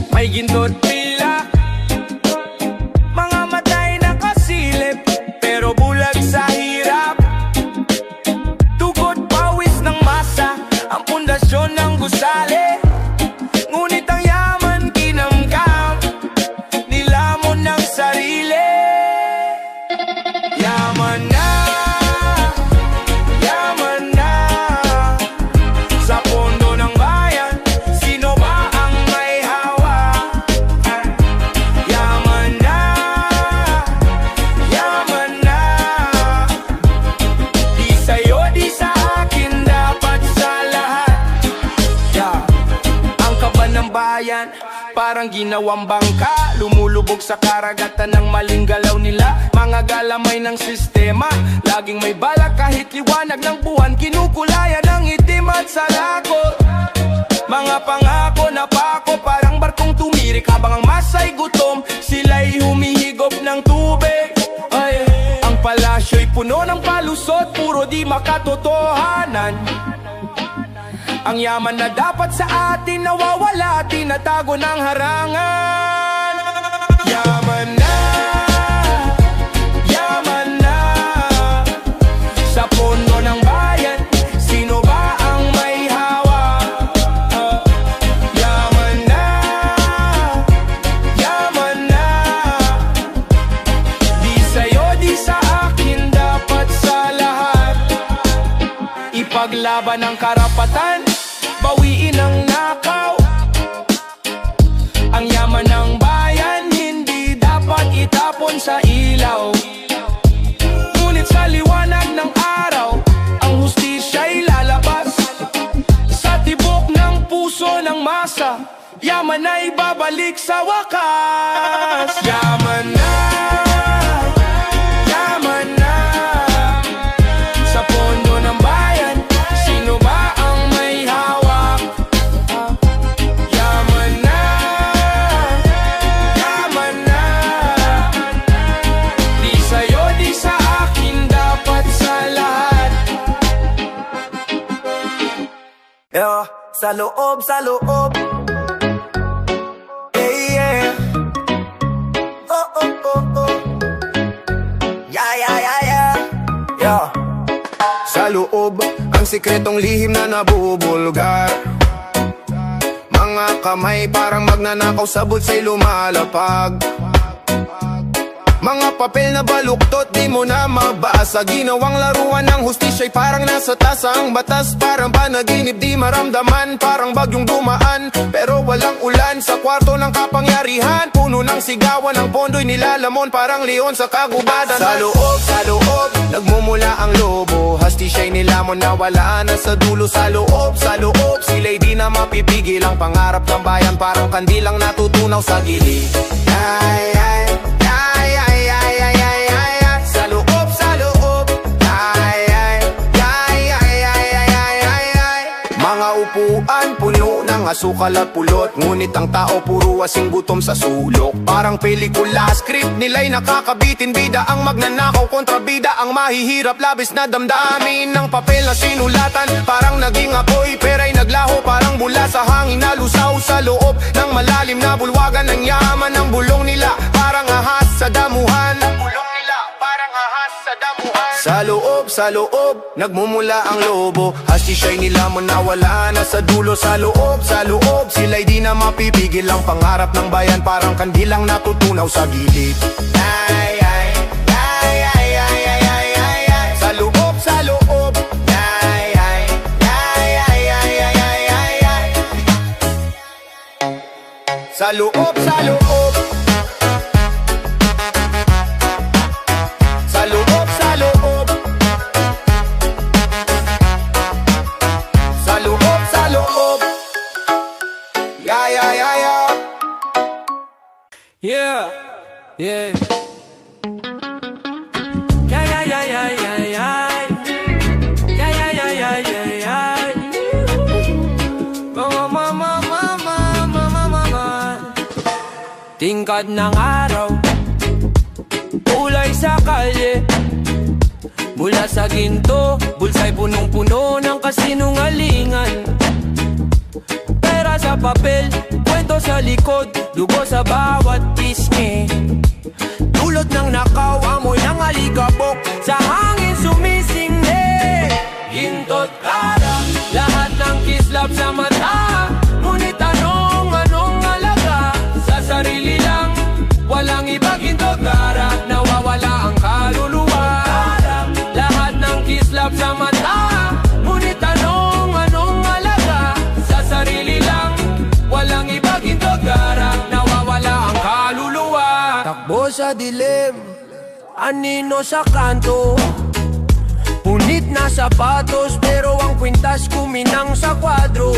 may ginto't pila. Mga matay na kasilip, pero bulag sa hirap. Tugot pawis ng masa, ang pundasyon ng gusali. Ngunit ang yaman kinamkam, nilamon ng sarili. Yaman na, yaman na. Sa pondo ng bayan, sino ba ang may hawa? Yaman na, yaman na. Di sa'yo, di sa akin, dapat sa lahat. Ang kaban ng bayan, parang ginawang bangka. Lumulubog sa karagatan ng maling galaw nila. Mga galamay ng sistema, laging may balak kahit liwanag ng buwan. Kinukulayan ng itim at salakot. Mga pangako na pako, parang barkong tumirik. Habang ang masay gutom, sila'y humihigop ng tubig. Ay, ang palasyo'y puno ng palusot, puro di makatotohanan. Ang yaman na dapat sa atin nawawala, tinatago ng harangan. Yaman na, yaman na. Sa puno ng bayan, sino ba ang may hawa? Ipaglaban ang karapatan, bawiin ang nakaw. Ang yaman ng bayan, hindi dapat itapon sa ilaw. Ngunit sa liwanag ng araw, ang hustisya'y lalabas. Sa tibok ng puso ng masa, yaman ay babalik sa wakas. Yaman na, yaman na. Sa pondo ng bayan, sino ba ang may hawak? Yaman na, yaman na. Di sa'yo, di sa akin, dapat sa lahat. Yeah, sa loob, sa loob. Yeah, yeah. Oh, oh, oh, oh. Yeah, yeah, yeah, yeah. Yeah. Sa loob, ang sikretong lihim na nabubulgar. Mga kamay parang magnanakaw sa bulsa'y lumalapag. Mga papel na baluktot, di mo na mabasa. Ginawang laruan ng hustisya'y parang nasa tasa. Ang batas parang panaginip, di maramdaman. Parang bagyong dumaan, pero walang ulan. Sa kwarto ng kapangyarihan, puno ng sigawan. Ang pondo'y nilalamon, parang leon sa kagubatan. Sa loob, nagmumula ang lobo. Hustisya'y nilamon na wala na sa dulo. Sa loob, sila'y di na mapipigil. Ang pangarap ng bayan, parang kandilang natutunaw sa gilid. Ay, ay. Upuan, puno ng asukal at pulot. Ngunit ang tao puro asing gutom sa sulok. Parang pelikula, script nila'y nakakabitin. Bida ang magnanakaw kontra bida ang mahihirap. Labis na damdamin ng papel na sinulatan. Parang naging apoy, pera'y naglaho. Parang bula sa hangin na lusaw sa loob ng malalim na bulwagan ng yaman ng bulong nila. Parang ahas sa damuhan. Sa loob, nagmumula ang lobo. Hustisya'y nilamon na wala na sa dulo. Sa loob, sila'y di na mapipigil. Ang pangarap ng bayan parang kandilang natutunaw sa gilid. Ay, ay, ay, ay, ay, ay, ay, ay, ay. Sa loob, ay, ay, ay, ay, ay, ay, ay, ay, ay. Sa loob, sa loob. Yeah, yeah. Yeah, yeah, yeah, yeah, yeah, yeah. Yeah, yeah, yeah, yeah, yeah, yeah. Mama. Tingkad ng araw, kulay sa kalye. Mula sa ginto, bulsa'y punong-puno ng kasinungalingan. Pera sa papel, kwento sa likod, dugo sa bawat pisngi. Dulot ng nakaw, amoy ng alikabok, sa hangin sumisingge. Ginto't kara, lahat ng kislap sa mata. Ngunit anong alaga? Sa sarili lang, walang iba. Ginto't kara, nawawala ang kaluluwa. Lahat ng kislap sa mata. Ngunit anong alaga? Sa sarili lang, walang iba. Ginto't kara, nawawala ang kaluluwa. Takbo sa dilim, anino sa kanto. Punit na sapatos, pero ang kwintas kuminang sa kwadro.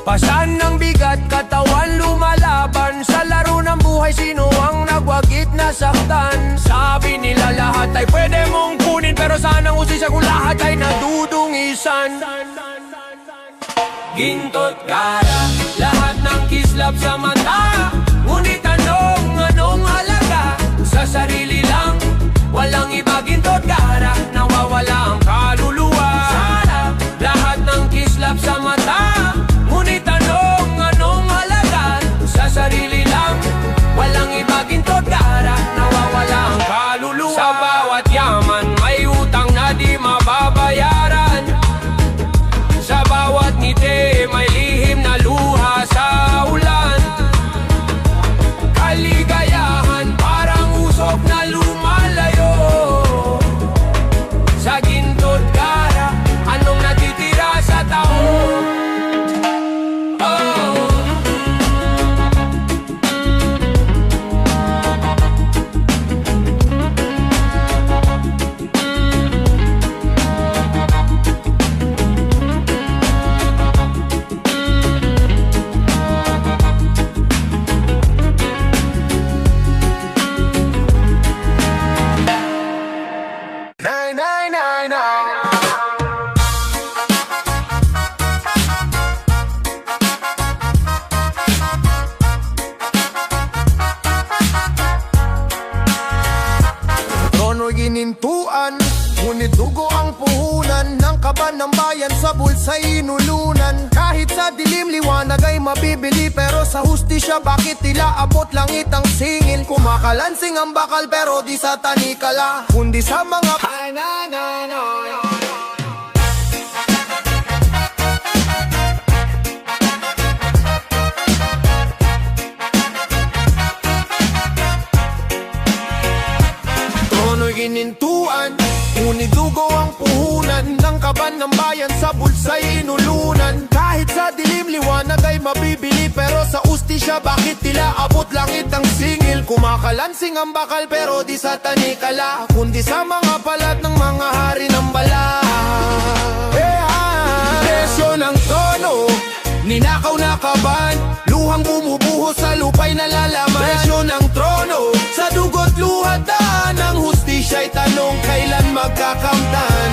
Pasan ng bigat, katawan lumalaban. Sa laro ng buhay, sino ang nagwagit na saktan? Sabi nila lahat ay pwede mong kunin, pero sanang usisa kung lahat ay nadudungisan. Ginto't kara, lahat ng kislap sa mata. Ngunit anong halaga? Sa sarili lang, walang iba. Ginto't kara, nawawala ang kaluluwa. Lahat ng kislap sa mata. Ngunit anong halaga? Sa sarili lang, walang iba. Ginto't kara, nawawala ang kaluluwa. Sa bawat yaman, may utang na di mababayaran. Sa bawat ngiti, may lihim na luha sa ulan. ginintuan, ngunit dugo ang puhunan ng kaban ng bayan sa bulsa'y inulunan. Kahit sa dilim liwanag ay mabibili, pero sa hustisya bakit tila abot langit ang singil? Kumakalansing ang bakal pero di sa tanikala, kundi sa mga ginintuan, ngunit dugo ang puhunan ng kaban ng bayan sa bulsa'y inulunan. Kahit sa dilim liwanag ay mabibili, pero sa ustisya bakit tila abot langit ang singil? Kumakalansing ang bakal pero di sa tanikala, kundi sa mga palat ng mga hari ng bala. Presyo ng tono, ninakaw na kaban, luhang bumubuho sa lupa'y nalalaman. Presyo ng trono, sa dugot luha daan ang hustisya'y tanong kailan magkakamtan.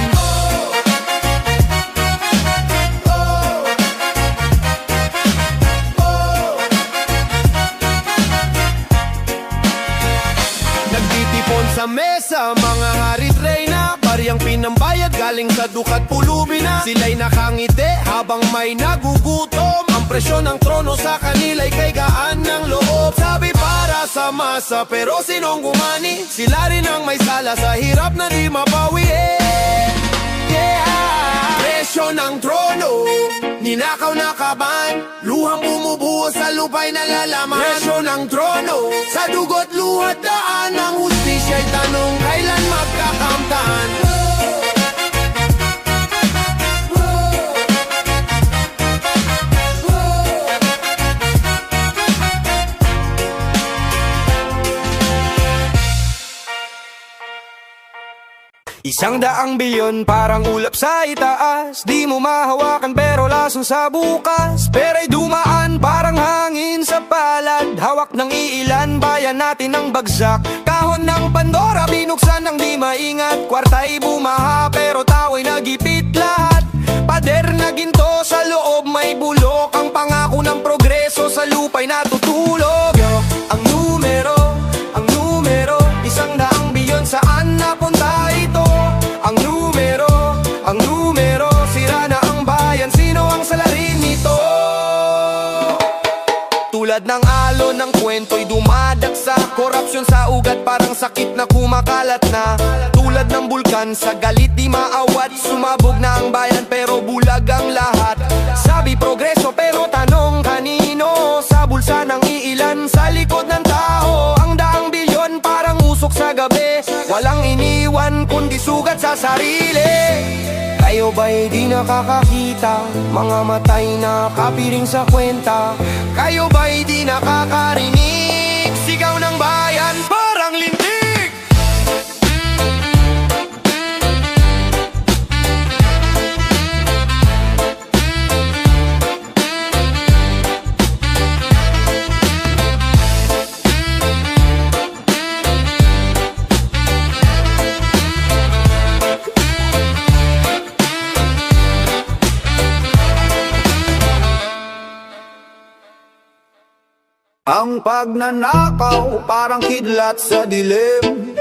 Nagtitipon sa mesa, mga harit reyna, bariyang pinambayad galing sa dukat pulubi na. Sila'y nakangiti habang may nagugutom, ang presyo ng trono sa kanila'y kay gaan ng loob. Sabi para sa masa, pero sinong gumani? Sila rin ang may sala sa hirap na di mabawi. Presyo ng trono, ninakaw na kaban, luhang bumubuo sa lupa'y nalalaman. Presyo ng trono, sa dugot luhat daan ang hustisya'y tanong kailan magkakamtan. Isang daang bilyon parang ulap sa itaas, di mo mahawakan pero lason sa bukas. Pera'y dumaan parang hangin sa palad, hawak ng iilan, bayan natin ang bagsak. Kahon ng Pandora binuksan ng di maingat, kwarta'y bumaha pero tao'y nagipit lahat. Pader na ginto sa loob may bulok, ang pangako ng progreso sa lupa'y natutulog. Ang numero, isang daang bilyon saan napunta ito? Ang numero, sira na ang bayan, sino ang salarin nito? Tulad ng alon ng kwento'y dumadagsa, korupsyon sa ugat parang sakit na kumakalat na. Tulad ng bulkan sa galit di maawat, sumabog na ang bayan pero bulag ang lahat. Sabi progreso pero tanong kanino? Sa bulsa ng iilan, sa likod ng tao. Ang daang bilyon parang usok sa gabi, walang iniwan kundi sugat sa sarili. Kayo ba'y di nakakakita? Mga matay na kapiring sa kwenta. Kayo ba'y di nakakarinig? Sigaw ng bayan parang lindig. Ang pagnanakaw parang kidlat sa dilim,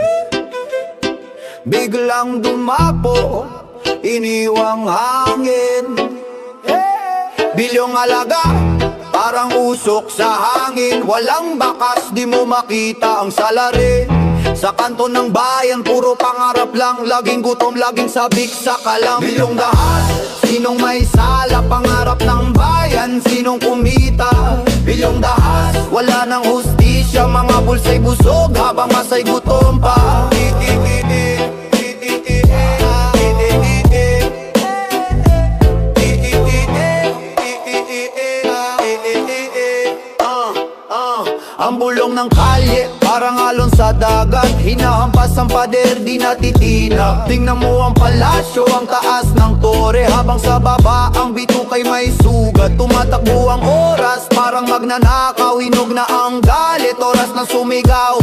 biglang dumapo, iniwang hangin. Bilyong alaga, parang usok sa hangin. Walang bakas, di mo makita ang salarin. Sa kanto ng bayan, puro pangarap lang. Laging gutom, laging sabik sa kalam. Bilyong dahas, sinong may sala? Pangarap ng bayan, sinong kumita? Bilyong dahas, wala nang hustisya. Mga bulsa'y busog habang masa'y gutom pa. Ang bulong ng kalye, parang alon sa dagat. Hinahampas ang pader, di natitinag. Tingnan mo ang palasyo, ang taas ng tore. Habang sa baba, ang bitukay may sugat. Tumatakbo ang oras, parang magnanakaw. Hinog na ang galit, oras na sumigaw.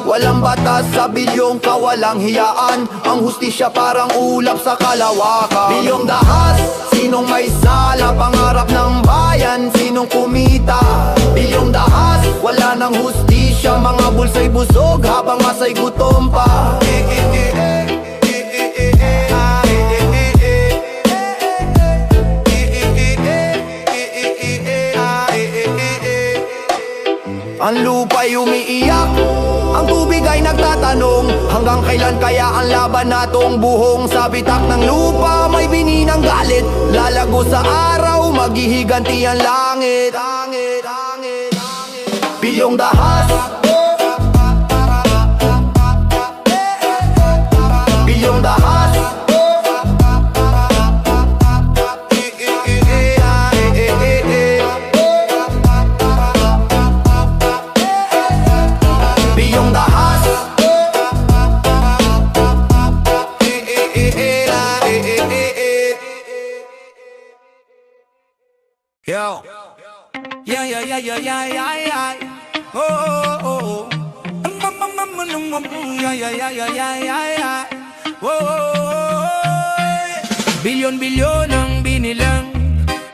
Walang batas sa bilyong kawalang hiyaan. Ang hustisya parang ulap sa kalawakan. Bilyong dahas, sinong may sala? Pangarap ng bayan, sinong kumita? Bilyong dahas, wala nang hustisya. hustisya, mga bulsa'y busog habang masa'y gutom pa. Ang lupa'y umiiyak, ang tubig ay nagtatanong, hanggang kailan kaya ang laban natong buhong? Sa bitak ng lupa may bininang galit, lalago sa araw, maghihiganti ang langit. Bilyong dahas, bilyong dahas, bilyong dahas. Yo. Yeah, yeah, yeah, yeah, yeah, yeah, yeah. Oh, oh, oh, oh. Yeah, yeah, yeah, yeah, yeah, yeah, yeah. Oh, oh, oh, oh. Bilyon-bilyon ang binilang,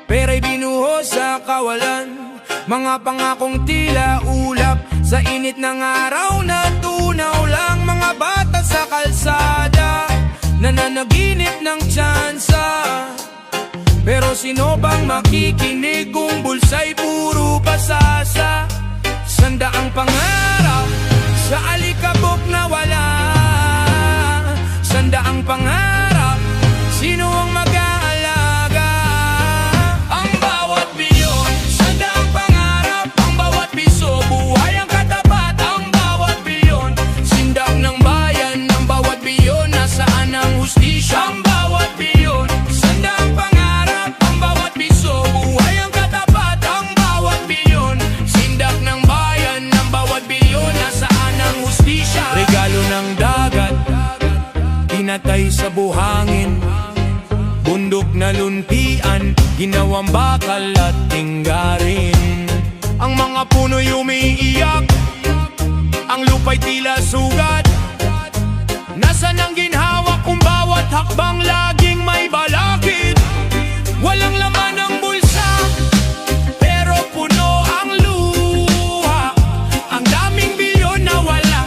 pera'y binuhos sa kawalan. Mga pangakong tila ulap, sa init ng araw na tunaw lang. Mga bata sa kalsada, nananaginip ng tsansa. Pero sino bang makikinig kung bulsa'y puro pasasa? Sandaang pangarap sa alikabok na wala. Sandaang pangarap, sino ang mag-aalaga? Ang bawat bilyon, sandaang pangarap. Ang bawat piso, buhay ang katapat. Ang bawat bilyon, sindak ng bayan. Ang bawat bilyon, nasaan ang hustisya? Ang bawat bilyon, sandaang pangarap. Regalo ng dagat, tinatay sa buhangin. Bundok na luntian, ginawang bakal at tinggarin. Ang mga puno'y umiiyak, ang lupa'y tila sugat. Nasaan ang ginhawa kung bawat hakbang laging may balakid? Walang laman ang bulsa, pero puno ang luha. Ang daming bilyon na wala.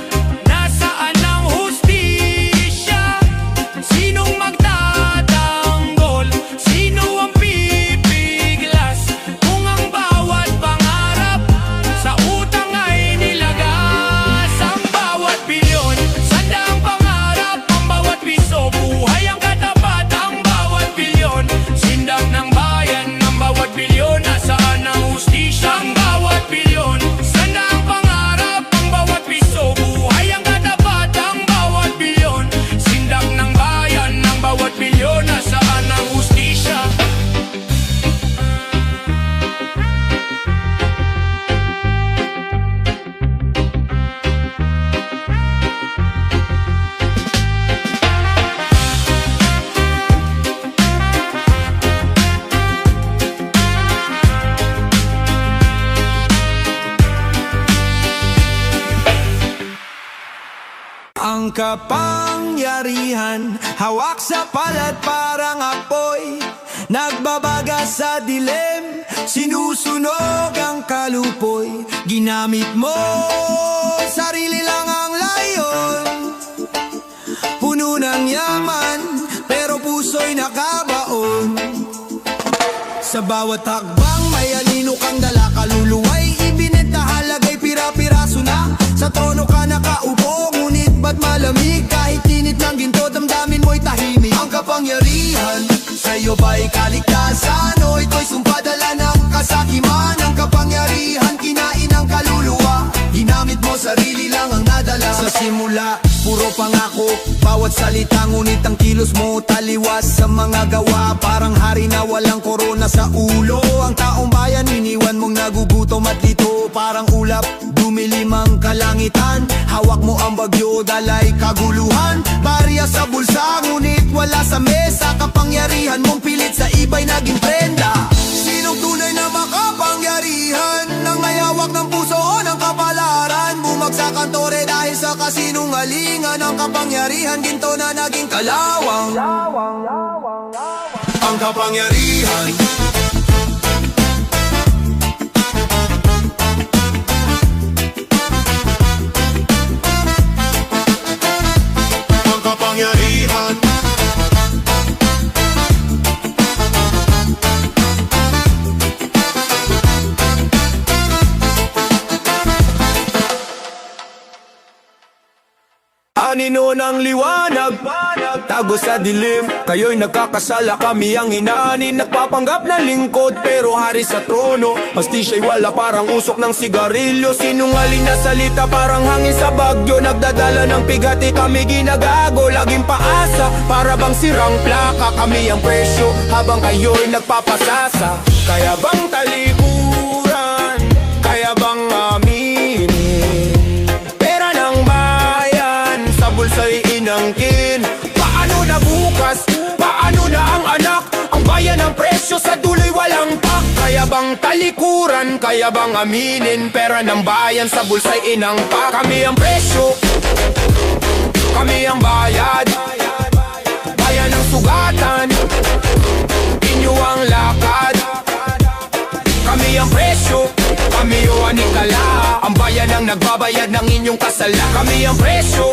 Ang kapangyarihan, hawak sa palad parang apoy. Nagbabaga sa dilim, sinusunog ang kalupoy. Ginamit mo, sarili lang ang layon. Puno ng yaman, pero puso'y nakabaon. Sa bawat hakbang may anino kang dala. Kaluluway ibinenta, halagay pira-piraso na. Sa trono ka nakaupo, ngunit ba't malamig? Kahit tinit ng ginto, damdamin mo'y tahimik. Ang kapangyarihan, sa'yo ba'y kaligtasan? O ito'y sumpadala ng kasakiman? Ang kapangyarihan, kinain ang kaluluwa. Ginamit mo, sarili lang ang nadala. Sa simula, puro pangako, bawat salita, ngunit ang kilos mo taliwas sa mga gawa. Parang hari na walang korona sa ulo. Ang taong bayan, iniwan mong nagugutom at lito. Parang ulap, dumilim ang kalangitan. Hawak mo ang bagyo, dalay kaguluhan. Barya sa bulsa, ngunit wala sa mesa. Kapangyarihan mong pilit sa iba'y naging prenda. Sinong tunay na makapangyarihan? Nang may hawak ng puso o ng kapalaran? Bumagsak ang tore dahil sa kasinungalingan. Ang kapangyarihan, ginto na naging kalawang. Ang kapangyarihan, Anino ng liwanag, tago sa dilim. Kayo'y nagkakasala, kami ang hinaanin. Nagpapanggap na lingkod, pero hari sa trono. Pastisya'y wala, parang usok ng sigarilyo. Sinungaling na salita, parang hangin sa bagyo. Nagdadala ng pigati, kami ginagago. Laging paasa, para bang sirang plaka. Kami ang presyo, habang kayo'y nagpapasasa. Kaya bang talikuran, kaya bang aminin? Pera ng bayan, sa bulsa'y inangkin. Paano na bukas, paano na ang anak? Ang bayan ng presyo, sa duloy walang pak. Kaya bang talikuran, kaya bang aminin? Pera ng bayan, sa bulsa'y inangpak. Kami ang presyo, kami ang bayad. Bayan ng sugatan, inyo ang lakad. Kami ang presyo, kami o anikala. Ang bayan ang nagbabayad ng inyong kasala. Kami ang presyo.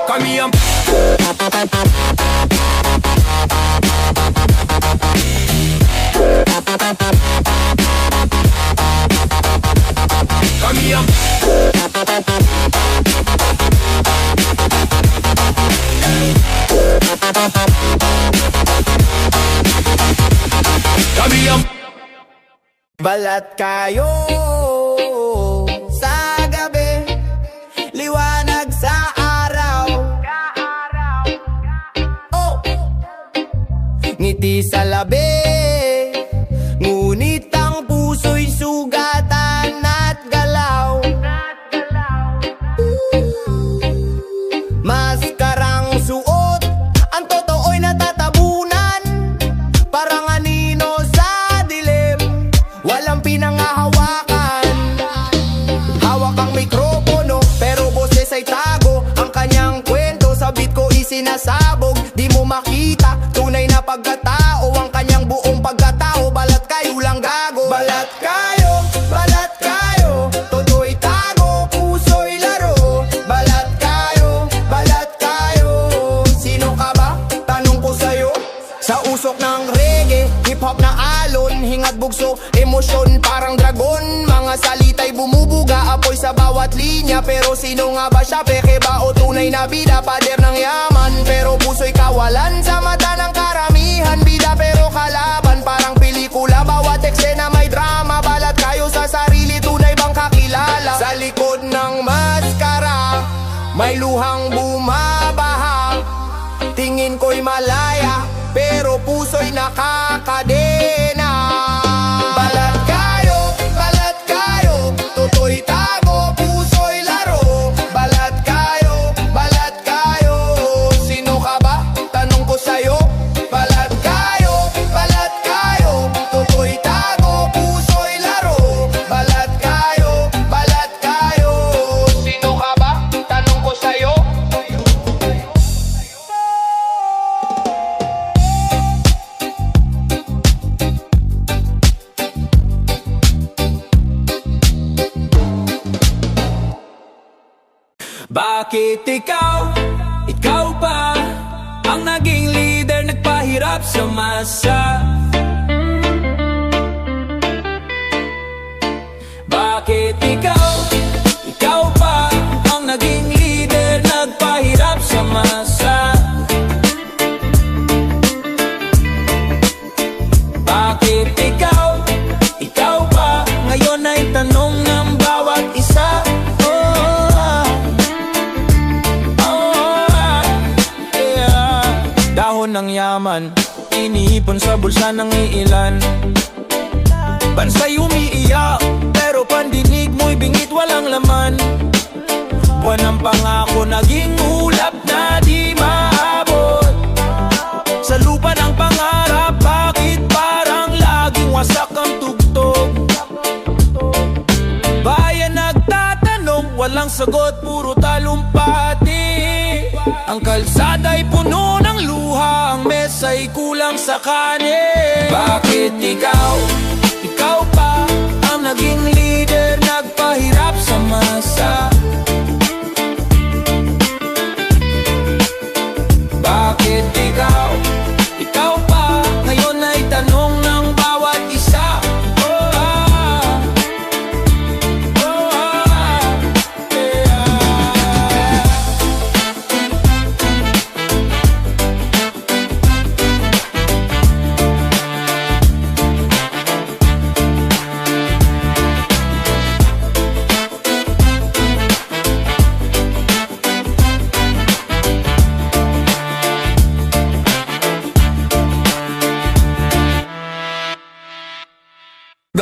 Kami ang kami ang kami ang Balat kayo sa gabi, liwanag sa araw. Oh, ngiti sa labi, ngunit ang puso'y sugatan at galaw. Maskarang suot, ang totoo'y natatabunan. Parang anino sa dilim, walang pinangahawakan. Hawak ang mikropono, pero boses ay tago. Ang kanyang kwento, sa beat ko isinasabog. Di mo makita, tunay na pagkatao. Ang kanyang buong pagkatao, balat kayo lang gago. Balat kayo, totoo'y tago, puso'y laro. Balat kayo, sino ka ba? Tanong ko sa'yo. Sa usok ng reggae, hip-hop na alon, hingat bugso, emosyon parang dragon. Mga salita'y bumubuga, apoy sa bawat linya. Pero sino nga ba siya? Peke ba o tunay na bida? Pader ng yaman, pero puso'y kawalan. Sa mata ng karamihan, bida pero kalaban. Parang pelikula, bawat eksena may drama. Balat kayo sa sarili, tunay bang kakilala? Sa likod ng maskara, may luhang bumabaha. Tingin ko'y malaya, pero puso'y nakakadena. Balat kayo, totoo'y tago, puso'y laro. Balat kayo, sino ka ba? Tanong ko sa'yo. Balat kayo, totoo'y tago, puso'y laro. Balat kayo, sino ka ba? Tanong ko sa'yo. bakit ikaw pa ang naging leader, nagpahirap sa masa? Bakit ikaw pa ang naging leader, nagpahirap sa masa? Bakit ikaw pa ngayon ay tanong ng bawat isa? Dahon ng yaman, iniipon sa bulsa ng iilan. Bansa'y umiiyak, pero pandinig mo'y bingit walang laman. Buwan ng pangako, naging ulap na di maabot. Sa lupa ng pangarap, bakit parang laging wasak ang tugtog? Bayan nagtatanong, walang sagot, puro talumpati. Ang kalsada'y puno ng luha, ang mesa'y kulang sa kanin. Bakit ikaw pa ang naging leader, nagpahirap sa masa?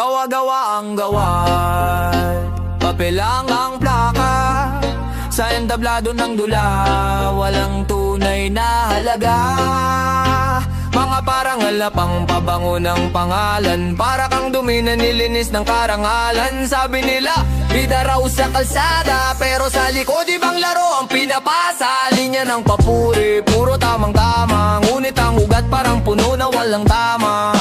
Gawa-gawa ang gawad, papel lang ang plaka, sa entablado ng dula, walang tunay na halaga. Mga parangal na pangpabango ng pangalan, para kang dumi na nilinis ng karangalan. Sabi nila, bida raw sa kalsada, pero sa likod ibang laro ang pinapasa. Linya ng papuri, puro tamang-tama, ngunit ang ugat parang puno na walang tama.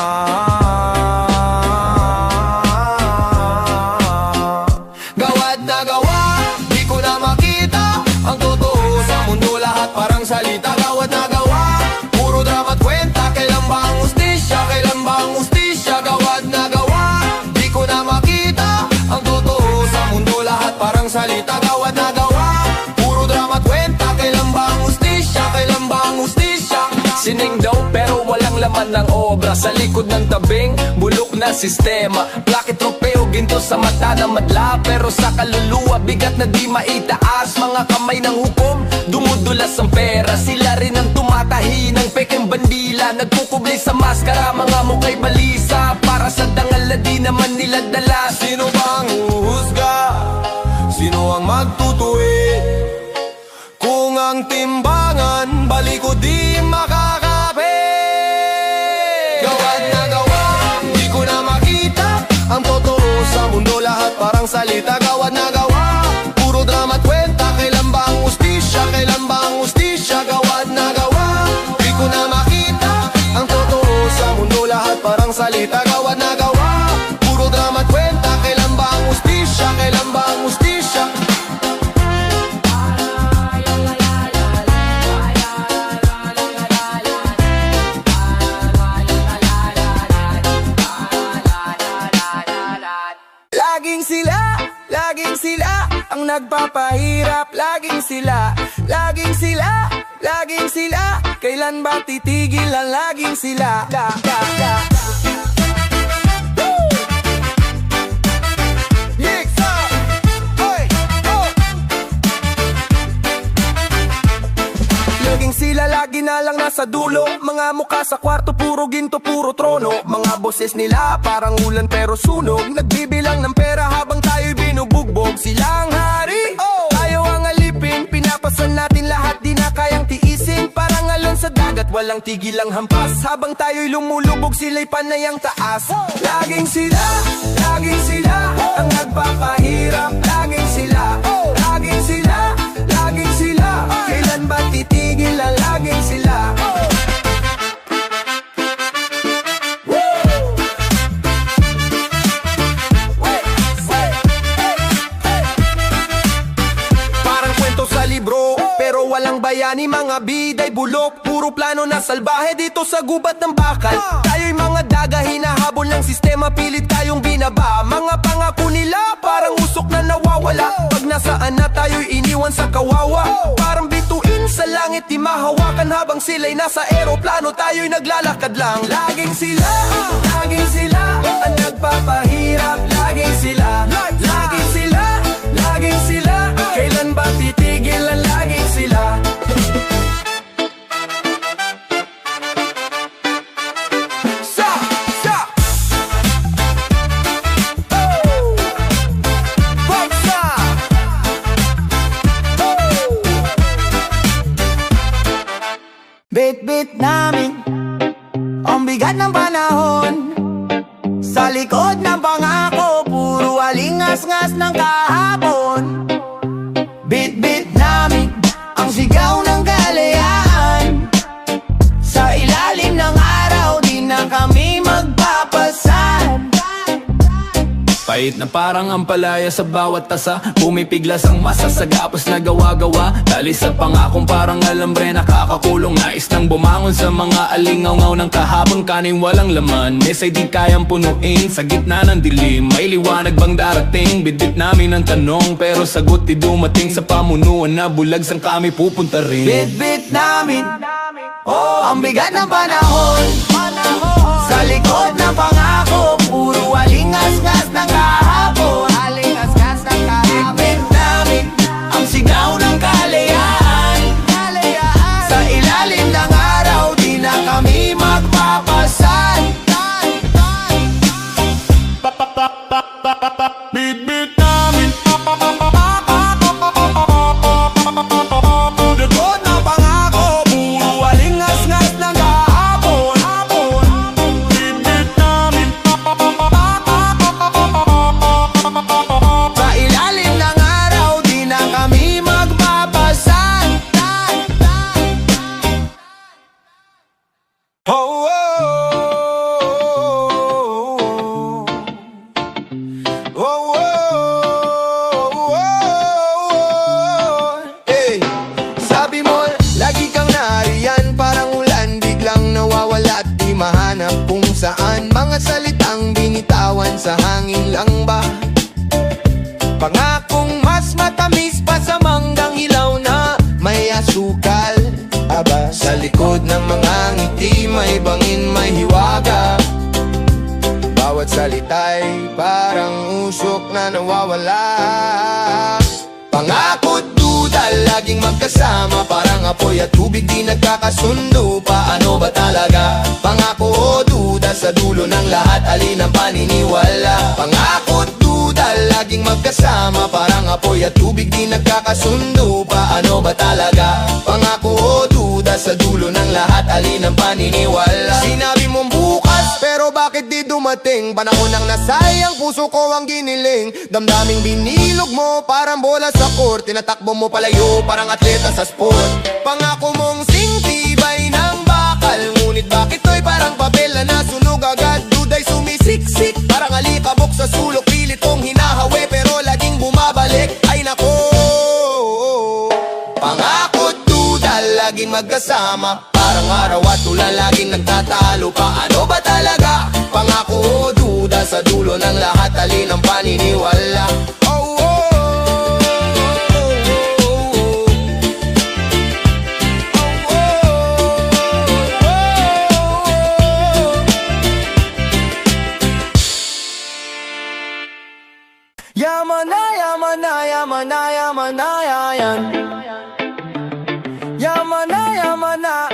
Gawad na gawa, di ko na makita ang totoo sa mundo, lahat parang salita. Gawad na gawa, puro drama at kwenta, kailan ba ang ustisya? Kailan ba ang ustisya? Gawad na gawa, di ko na makita ang totoo sa mundo, lahat parang salita. Gawad na gawa, puro drama at kwenta, kailan ba ang ustisya? Kailan ba ang ustisya? Sining daw pero walang laman ng obra, sa likod ng tabing bulok na sistema. Plakit, tropeo, ginto sa mata na madla, pero sa kaluluwa bigat na di maitaas. Mga kamay ng hukom, dumudulas ang pera, sila rin ang tumatahi ng pekeng bandila. Nagkukublay sa maskara, mga mukha'y balisa, para sa dangal na di naman nila dala. Sino ba ang huhusga? Sino ang magtutuwi? Kung ang timbangan balik ko di makakape. Gawad na gawa, di ko na makita ang totoo sa mundo, lahat parang salita. Gawad na gawa, puro drama at kwenta, kailan ba ang ustisya? Kailan ba ang ustisya? Gawad na gawa, di ko na makita ang totoo sa mundo, lahat parang salita. Gawad na gawa, puro drama at kwenta, kailan ba ang ustisya? Kailan ba ang ustisya? Laging sila ang nagpapahirap. Laging sila, laging sila, laging sila. Kailan ba titigil ang laging sila? Laging sila, lagi na lang nasa dulo. Mga mukha sa kwarto, puro ginto, puro trono. Mga boses nila parang ulan pero sunog, nagbibilang ng pera habang tayo'y binubugbog. Sila ang hari, tayo ang alipin, pinapasan natin lahat, di na kayang tiisin. Parang alon sa dagat, walang tigil ang hampas, habang tayo'y lumulubog, sila'y panay ang taas. Laging sila ang nagpapahirap. Laging sila, laging sila, laging sila. Kailan ba titigil ang laging sila? Parang kwento sa libro, pero walang bayani. Mga biday bulok, puro plano na salbahe dito sa gubat ng bakal. Tayo'y mga daga, hinahabol ng sistema, pilit tayong binaba. Mga pangako nila parang usok na nawawala, pag nasaan na tayo'y iniwan sa kawawa. Parang bituin sa langit, di mahawakan, habang sila'y nasa eroplano, tayo'y naglalakad lang. Laging sila ang nagpapahirap. Laging sila, laging sila, laging sila. Kailan ba titigil ang laging sila? Bit-bit namin ang bigat ng panahon, sa likod ng pangako, puro alingas-ngas ng kahapon. Bit-bit namin ang sigaw ng kalayaan, sa ilalim ng araw, di na kami magpapasan. Pait na parang ampalaya sa bawat tasa, pumipiglas ang masa sa gapos na gawa-gawa. Dali sa pangakong parang alambre, nakakakulong, nais nang bumangon sa mga alingaw-ngaw ng kahapon. Kaning walang laman, mesay di kayang punuin, sa gitna ng dilim, may liwanag bang darating? Bidbit namin ang tanong, pero sagot di dumating, sa pamunuan na bulag, sang kami pupunta rin? Bit-bit namin, ang bigat ng panahon, sa likod ng pangako, puro alingas-ngas ng kahapon. Bit-bit namin ang sigaw ng kalayaan, sa ilalim ng araw, di na kami magpapasan. salita'y parang usok na nawawala. Pangako't duda, laging magkasama, parang apoy at tubig di nagkakasundo. Paano ba talaga? Pangako o duda, sa dulo ng lahat alin ang paniniwala? Pangako't duda, laging magkasama, parang apoy at tubig di nagkakasundo. Paano ba talaga? Pangako o duda, sa dulo ng lahat alin ang paniniwala? Sinabi mong bukas, pero bakit di dumating? Panahon nang nasayang, puso ko ang giniling. Damdaming binilog mo, parang bola sa court. Tinatakbo mo palayo, parang atleta sa sport. Pangako mong singtibay ng bakal, ngunit bakit to'y parang papel na nasunog agad? Duda'y sumisiksik, parang alikabok sa sulok. Pilit kong hinahawi, pero laging bumabalik. Ay nako, pangako't duda, laging magkasama, parang araw at ulan, laging nagtatalo. Paano ba talaga? Pangako o duda, sa dulo ng lahat alin ang paniniwala? Oh, oh, Yaman na, yaman na, yaman na, yaman na, yan. Yaman na, yaman na,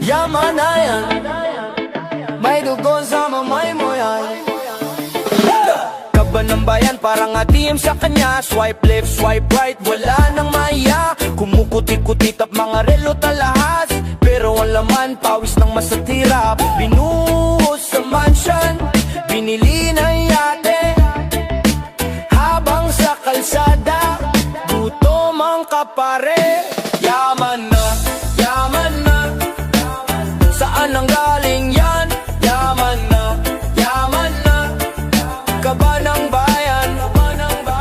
yaman na, yan. May dugo sa mamay mo yan. Kaban ng bayan, parang atim sa kanya. Swipe left, swipe right, wala nang maya. Kumukuti-kuti tap mga relo talahas, pero ang laman, pawis ng masatira. Binuhos sa mansion, binili ng yate, habang sa kalsada, gutom ang kapare. Yaman na, yaman na, saan ang galing yan? Yaman na, yaman na, kaba ng bayan.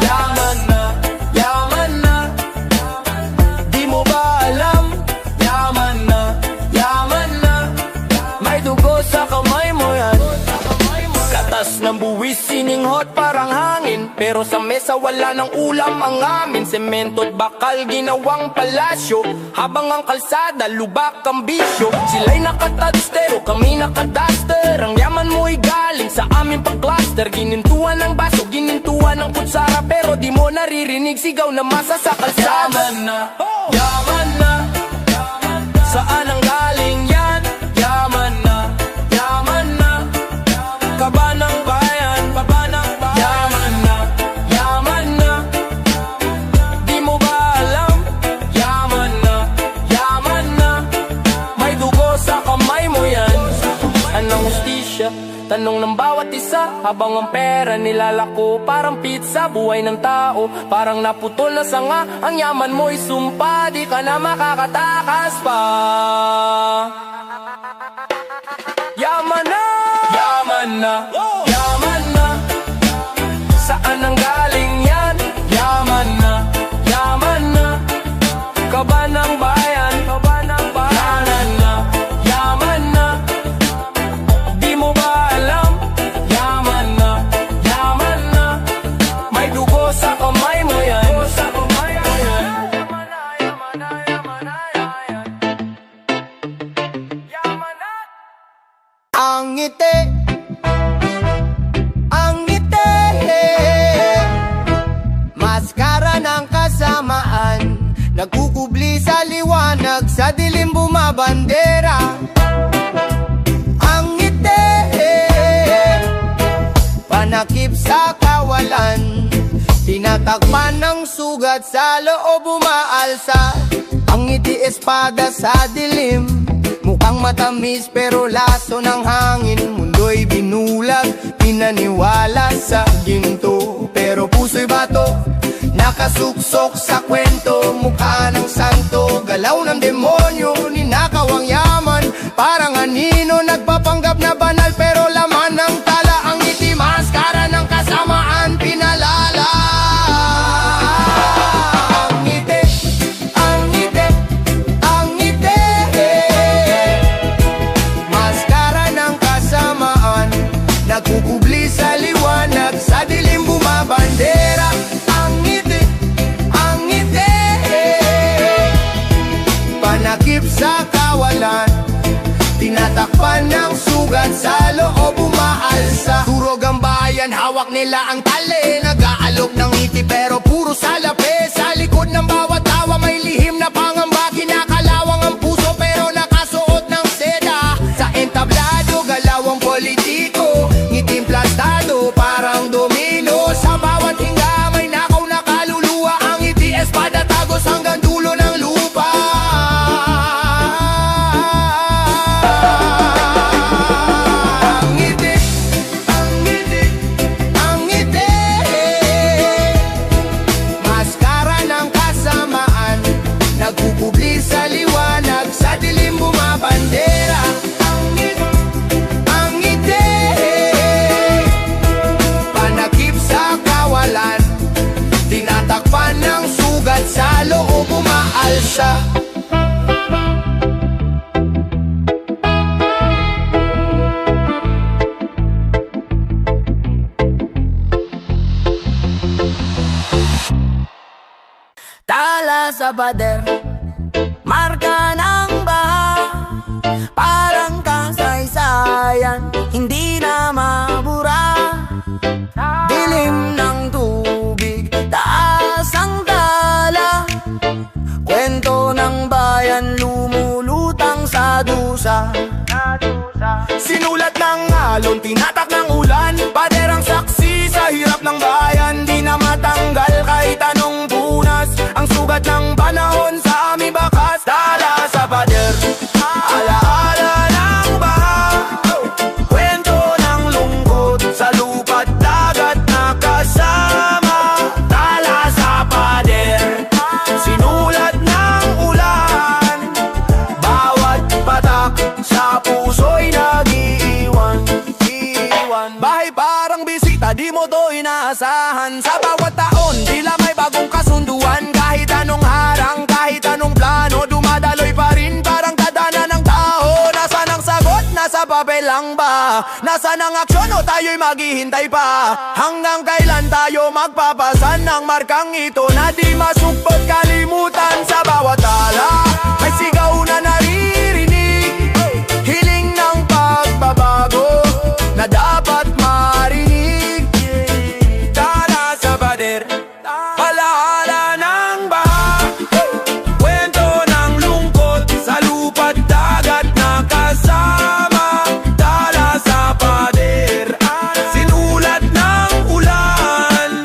Yaman na, yaman na, di mo ba alam? Yaman na, yaman na, may dugo sa kamay mo yan. Katas ng buwis, sininghot parang hangin, pero sa mesa wala ng ulam ang amin. Semento't bakal, ginawang palasyo, habang ang kalsada, lubak ang bisyo. Sila'y nakatadstero, kami nakadaster. Ang yaman mo'y galing sa aming pag-cluster. Ginintuan ng baso, ginintuan ng kutsara, pero di mo naririnig sigaw na masa sa kalsada. Yaman na, yaman na, saan ang galing yan? Yaman na, yaman na, kaba ng bayan, kaba ng bayan. Yaman na, yaman na, di mo ba alam? Yaman na, yaman na, may dugo sa kamay mo yan. Anong hustisya? Tanong ng bawat isa, habang ang pera nilalako parang pizza. Buhay ng tao, parang naputol na sanga. Ang yaman mo'y sumpa, di ka na makakatakas pa. Yaman na, yaman na, yaman na, saan ang galing yan? Yaman na, yaman na, kaba ng bayan, kaba ng bayan. Yaman na, yaman na, di mo ba alam? Yaman na, yaman na, may dugo sa kamay mo yan. Yaman na, yaman na, yaman na, yaman na. Ang ngiti, ang ngiti, maskara ng kasamaan, nagkukubli sa liwanag, sa dilim bumabandera. Ang ngiti, panakip sa kawalan, tinatakpan ng sugat sa loob umaalsa. Ang ngiti espada sa dilim, mukhang matamis pero laso ng hangin. Mundo'y binulag, pinaniwala sa ginto, pero puso'y bato, nakasuksok sa kwento. Mukha ng santo, galaw ng demonyo, ninakaw ang yaman, parang anino nagpapanggap na banal, pero laman ng tala. Ang ngiti, maskara ng kasamaan, pinalala. Ang ngiti, ang ngiti, ang ngiti, maskara ng kasamaan, nagkukubli sa liwanag, sa dilim bumabandera. Ang ngiti, ang ngiti, panakip sa kawalan, tinatakpan ng sugat sa loob umaalsa. Durog ang yan, hawak nila ang tali. Nag-aalok ng ngiti pero puro salapi. Sa likod ng bawat tawa may lihim na pangamba. Kinakalawang ang puso pero nakasuot ng seda. Sa entablado, galawang politiko, ngitim plastado, parang domino. Sa bawat hinga may nakaw na kaluluwa. Ang ngiti espada tagos hanggang dulo ng lupa. Ang ngiti, ang ngiti, ang ngiti. Maskara ng kasamaan, nagpupubli sa liwanag, sa dilim bumabandera. Ang ngiti, ang ngiti. Panakip sa kawalan, tinatakpan ng sugat sa loob, umaalsa. Tala sa pader, marka ng baha, parang kasaysayan, hindi na mabura. Dilim ng tubig, taas ang tala, kwento ng bayan lumulutang sa dusa. Sinulat ng alon, tinatak ng ulan, pader ang saksi sa hirap ng bayan. Di na matanggal kahit anong punas, ang sugat ng panahon sa aming bakas. Tala sa pader, alaala ng baha, kwento ng lungkot sa lupa't dagat na kasama. Tala sa pader, sinulat ng ulan, bawat patak sa puso'y nag-iiwan. Bahay parang bisita, di mo to inaasahan. Sa bawat taon, tila may bagong kasunduan. Kahit anong harang, kahit anong plano, dumadaloy pa rin parang tadhana ng tao. Nasaan ang sagot? Nasa papel lang ba? Nasaan ang aksyon o tayo'y maghihintay pa? Hanggang kailan tayo magpapasan ng markang ito na di masugpot kalimutan? Sa bawat tala, may sigaw na naririnig, hiling ng pagbabago na dapat marinig. Tala sa pader, alaala ng baha, kwento ng lungkot sa lupa't dagat na kasama. Tala sa pader, sinulat ng ulan,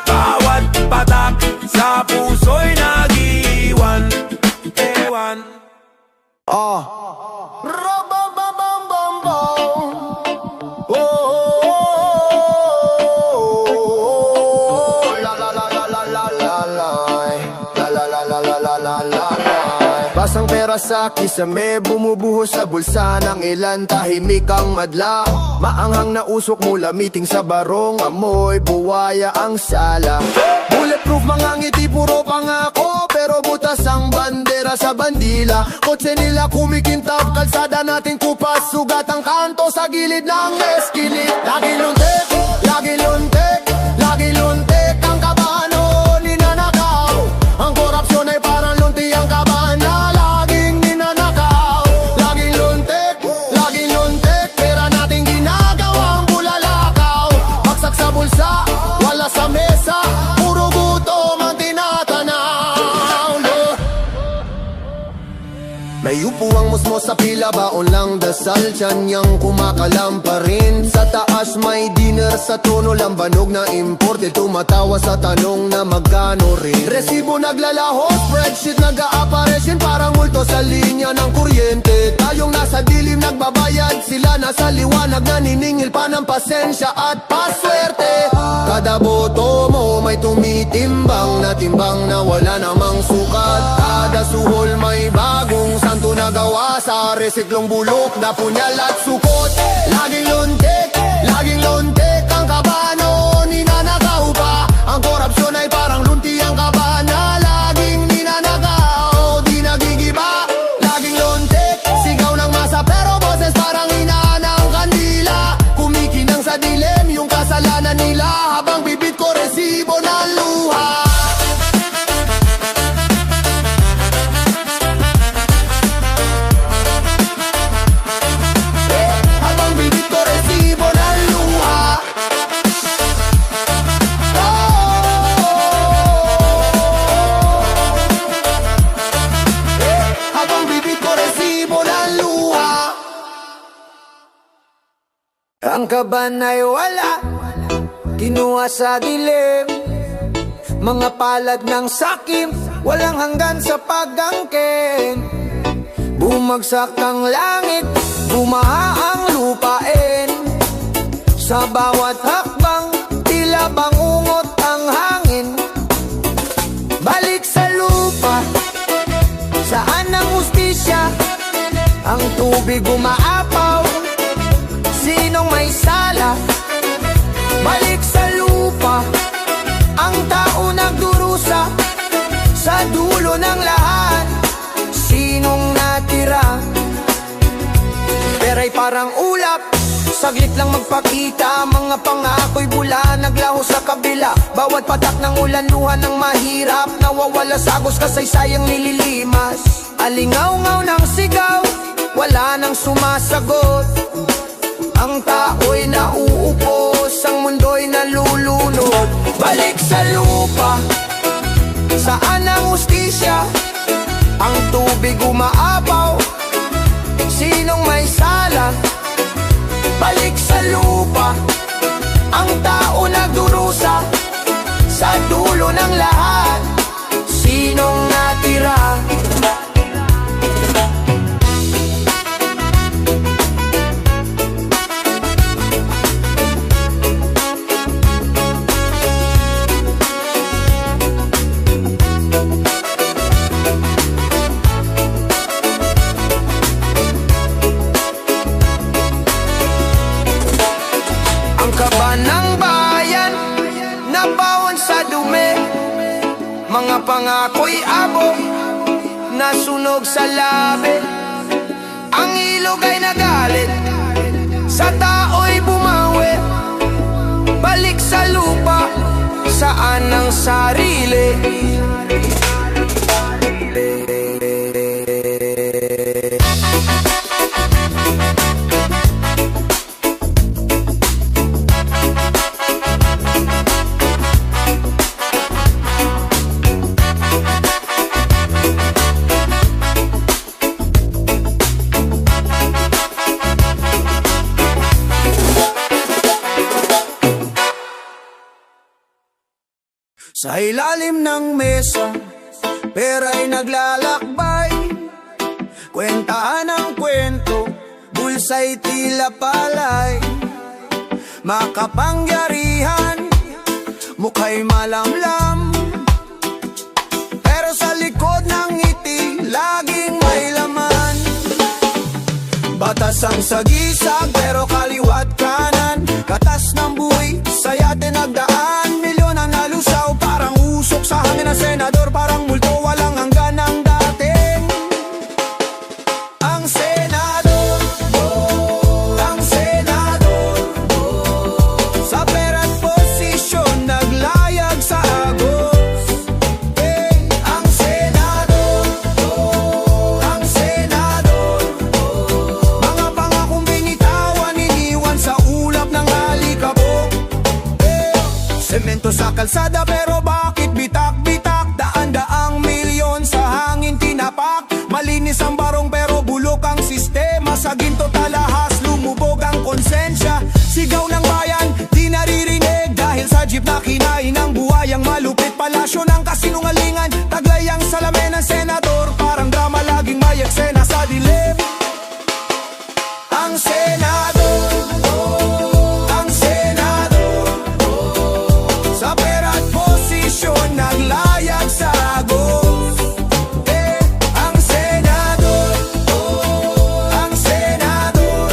bawat patak sa puso'y nag-iwan. Ewan. Basang pera sa kisame, bumubuhos sa bulsa ng ilan, tahimik ang madla. Maanghang na usok mula meeting sa barong, amoy buwaya ang sala. Bulletproof mga ngiti, puro pangako, pero butas ang bandera sa bandila. Kotse nila kumikintab, kalsada natin kupas, sugat ang kanto sa gilid ng eskinit. Lagi luntek, lagi luntek, lagi luntek ang kabano, ninanakaw. Ang korupsyon ay parang lunti ang kabana, laging ninanakaw. Laging luntek, pera natin ginagawang bulalakaw. Baksak sa bulsa, wala sa mesa, puro gutom ang tinatanaw. May upo ang musmos sa pila, baon lang dasal, tiyan niyang kumakalam pa rin. Sa taas may dinner sa trono, lambanog na importe, tumatawa sa tanong na magkano rin. Resibo naglalaho, spreadsheet nag-a-apparition, parang multo sa linya ng kuryente. Tayong nasa dilim nagbabayad, sila nasa liwanag, naniningil pa ng pasensya at paswerte. Kada boto mo may tumitimbang na timbang na wala namang sukat. Kada suhol may bagong santo na gawa sa resiklong bulok na punyal at sukot. Laging luntek ang kabano, ninanakaw pa. Ang korupsyon ay parang lunti ang kabana, laging ninanakaw, di nagigiba. Laging luntek, sigaw ng masa pero boses parang inaan ng kandila. Kumikinang sa dilim yung kasalanan nila, habang bibit ko resibo ng luha. Habang bibit ko resibo ng luha. Ang kaban ay wala, kinuha sa dilim. Mga palad ng sakim, walang hanggan sa pag-angkin. Bumagsak ang langit, bumaha ang lupain. Sa bawat hakbang, tila bangungot ang hangin. Balik sa lupa, saan ang hustisya? Ang tubig umaapaw, sinong may sala? Balik sa lupa, ang tao nagdurusa. Sa dulo ng lahat, sinong natira? Pera'y parang ulap, saglit lang magpakita. Mga pangako'y bula, naglaho sa kabila. Bawat patak ng ulan, luha ng mahirap. Nawawala sa agos, kasaysayang nililimas. Alingaw-ngaw ng sigaw, wala nang sumasagot. Ang tao'y nauupos, ang mundo'y nalulunod. Balik sa lupa, saan ang hustisya? Ang tubig umaapaw, sinong may sala? Balik sa lupa, ang tao nagdurusa. Sa dulo ng lahat, sinong natira? Mga pangako'y abo, nasunog sa labi. Ang ilog ay nagalit, sa tao'y bumawi. Balik sa lupa, saan ang sarili? Sa ilalim ng mesa, pera'y naglalakbay. Kwentaan ang kwento, bulsa'y tila palay. Makapangyarihan, mukha'y malamlam. Pero sa likod ng ngiti, laging may laman. Batas ang sagisag, pero kaliwat kanan. Katas ng buhay, sayate nagdaan. Milyon ang nalusaw, parang usok sa hangin ng senador. Parang multo, walang hanggan ang dating. Ang senador, ang senador, sa pera't posisyon, naglayag sa agos. Ang senador, ang senador, mga pangakong binitawan, iniwan sa ulap ng alikabok. Semento sa kalsada, pero bakit bitak-bitak? Daan-daang milyon sa hangin tinapak. Malinis ang barong, pero bulok ang sistema. Sa ginto talahas, lumubog ang konsensya. Sigaw ng bayan, di naririnig. Dahil sa jeep na kinain ng buhayang malupit. Palasyo ng kasinungalingan, taglay ang salamin ng senador. Parang drama, laging may eksena sa dilim. Ang senador, ang senador, sa pera't posisyon, naglayag sa agos. Ang senador, ang senador,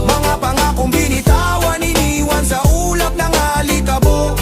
mga pangakong binitawan, iniwan sa ulap ng alikabok.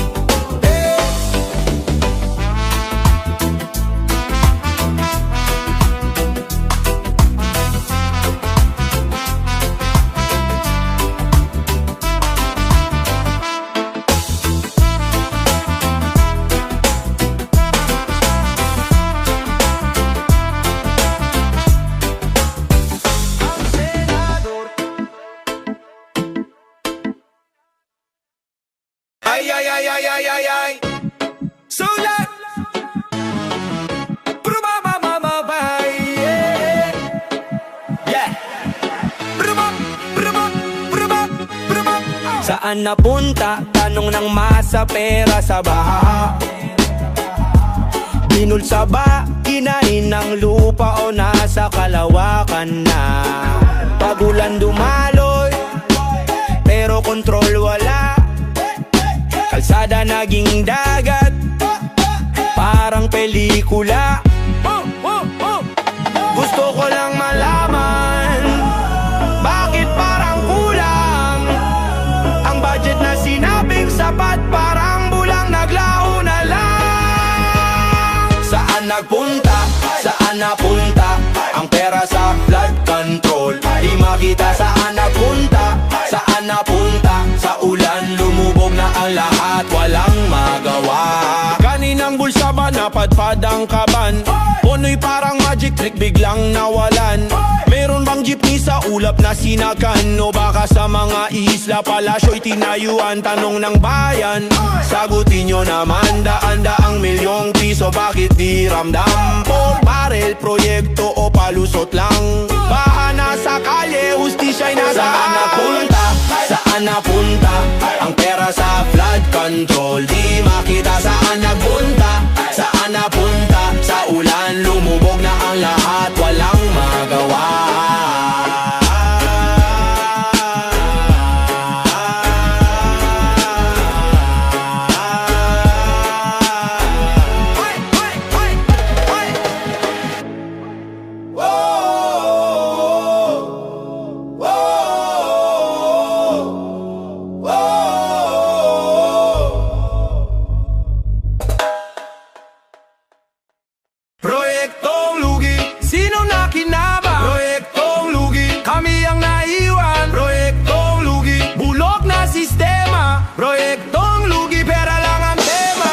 Saan napunta? Tanong ng masa, pera sa baha. Binulsa ba? Kinain ng lupa o nasa kalawakan na? Pagulan dumaloy, pero kontrol wala. Kalsada naging dagat, parang pelikula. Gusto ko lang malaman, bakit parang kulang ang budget na sinabing sapat, parang bulang naglaho na lang. Saan nagpunta? Saan napunta? Ang pera sa flood control di makita. Saan nagpunta? Saan napunta? Sa ulan lumubog na ang lahat, walang magawa. Kaninang bulsa ba napadpad ang kaban? Punoy parang magic trick biglang nawalan. Meron bang jeepney sa ulap na sinakan? O baka sa mga isla palasyo'y tinayuan? Tanong ng bayan, sagutin nyo naman. Daan-daang milyong piso, bakit di ramdam? Por barel, proyekto o palusot lang? Baha na sa kalye, hustisya'y nasa. Saan napunta? Saan napunta? Ang pera sa flood control di makita. Saan nagpunta? Saan napunta? Sa ulan lumubog na ang lahat, walang magawa. Proyektong lugi, sino nakinabang? Proyektong lugi, kami ang naiwan. Proyektong lugi, bulok na sistema. Proyektong lugi, pera lang ang tema.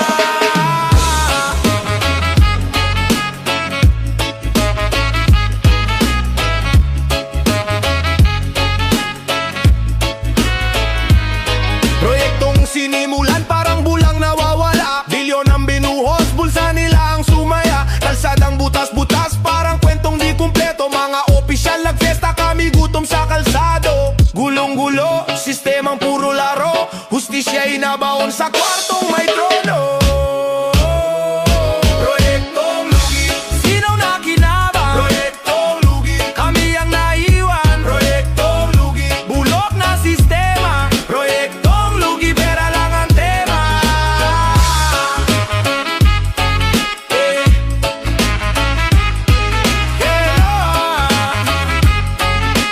Proyektong sinimulan parang bulang nawawala. Bilyon ang binuhos, bulsa nila ang sumaya. Kalsadang butas-butas, parang kwentong di kumpleto. Mga opisyal nagfesta, kami gutom sa kalsado. Gulong-gulo, sistemang puro laro. Hustisya'y nabaon sa kwartong may trono. Proyektong lugi, sino nakinabang? Proyektong lugi, kami ang naiwan. Proyektong lugi, bulok na sistema. Proyektong lugi, pera lang ang tema.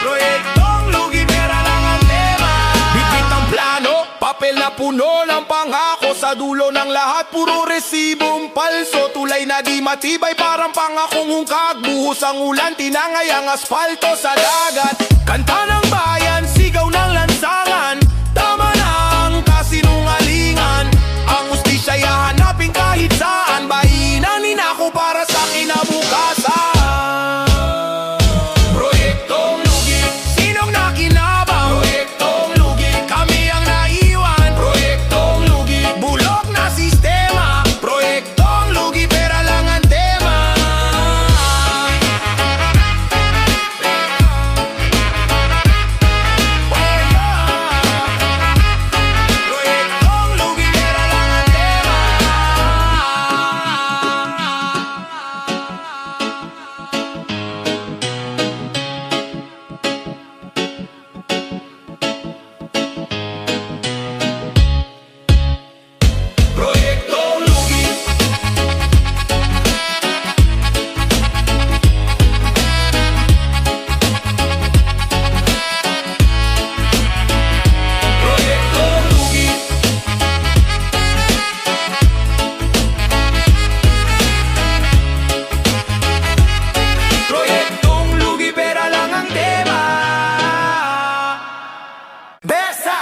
Proyektong lugi, pera lang ang tema. Bigit ang plano, papel na puno ng pangako. Sa dulo ng lahat, puro resibong palso. Tulay na di matibay, parang pangakong hungkag. Buhos ang ulan, tinangay ang asfalto sa dagat. Kanta ng bayan, sigaw ng lansangan. Tama na ang kasinungalingan. Ang hustisya'y hahanapin kahit saan. Bahinan ninako para sa kinabukasan. Proyektong lugi, sinong nakinabang? Proyektong lugi, kami ang naiwan. Proyektong lugi, bulok na sistema. Proyektong lugi, pera lang ang tema. Proyektong lugi, pera lang ang tema. Proyektong lugi, proyektong lugi. Proyektong lugi, pera lang ang tema. Besa!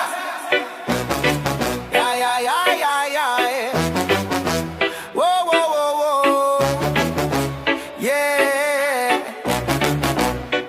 Yeah, yeah, yeah, yeah, yeah. Whoa, whoa, whoa, whoa. Yeah.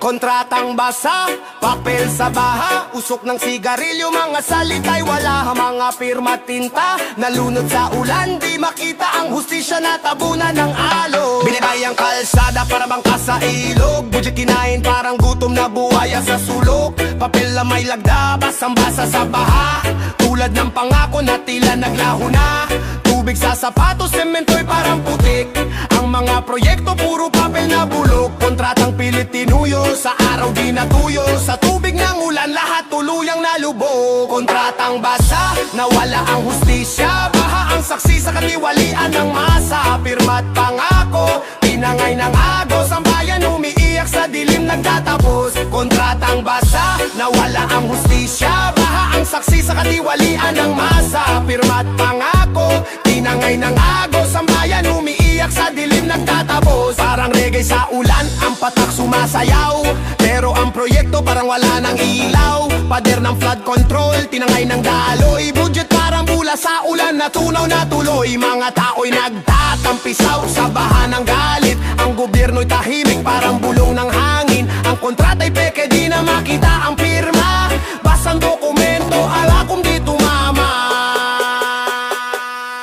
Kontratang basa, papel sa baha, usok ng sigarilyo, mga salita'y wala. Mga pirma tinta, nalunod sa ulan, di makita ang hustisya na tabunan ng alog. Binibay ang kalsada para bangka sa ilog. Budget kinain parang gutom na buhaya sa sulok. Papel na may lagda, basang-basa sa baha. Tulad Tulad ng pangako na tila naglaho na. Tubig sa sapatos, semento'y parang putik. Ang mga proyekto puro papel na bulok. Kontratang pilit tinuyo, sa araw di natuyo. Sa tubig ng ulan, lahat tuluyang nalubog. Kontratang basa, nawala ang hustisya. Baha ang saksi sa katiwalian ng masa. Pirma't pangako, tinangay ng agos. Ang bayan umiiyak sa dilim nagtatapos. Kontratang basa, nawala ang hustisya. Baha ang saksi sa katiwalian ng masa. Pirma't pangako, tinangay ng agos. Ang bayan umiiyak sa dilim nagtatapos. Parang reggae sa ulan, ang patak sumasayaw. Pero ang proyekto parang wala nang ilaw. Pader ng flood control, tinangay ng daloy. Budget parang bula sa ulan, natunaw na tuloy. Mga tao'y nagtatampisaw sa baha ng galit. Ang gobyerno'y tahimik, parang bulong ng hangin. Ang kontrata'y peke, di na makita ang pirma. Basang dokumento, ala kung di tumama.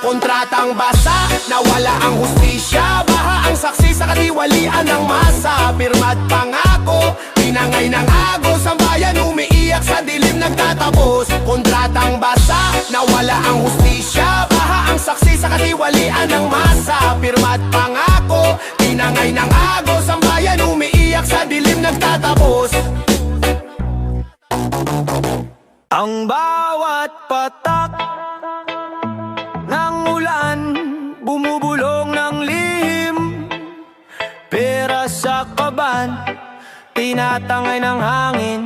Kontratang basa, nawala ang hustisya. Baha ang saksi sa katiwalian ng masa. Pirma't pangako, tinangay ng agos. Ang bayan umiiyak sa dilim nagtatapos. Kontratang basa, nawala ang hustisya. Baha ang saksi sa katiwalian ng masa. Pirma't pangako, tinangay ng agos. Ang bayan umiiyak sa dilim nagtatapos. Ang bawat patak ng ulan, bumubulong ng lihim. Pera sa kaban, tinatangay ng hangin.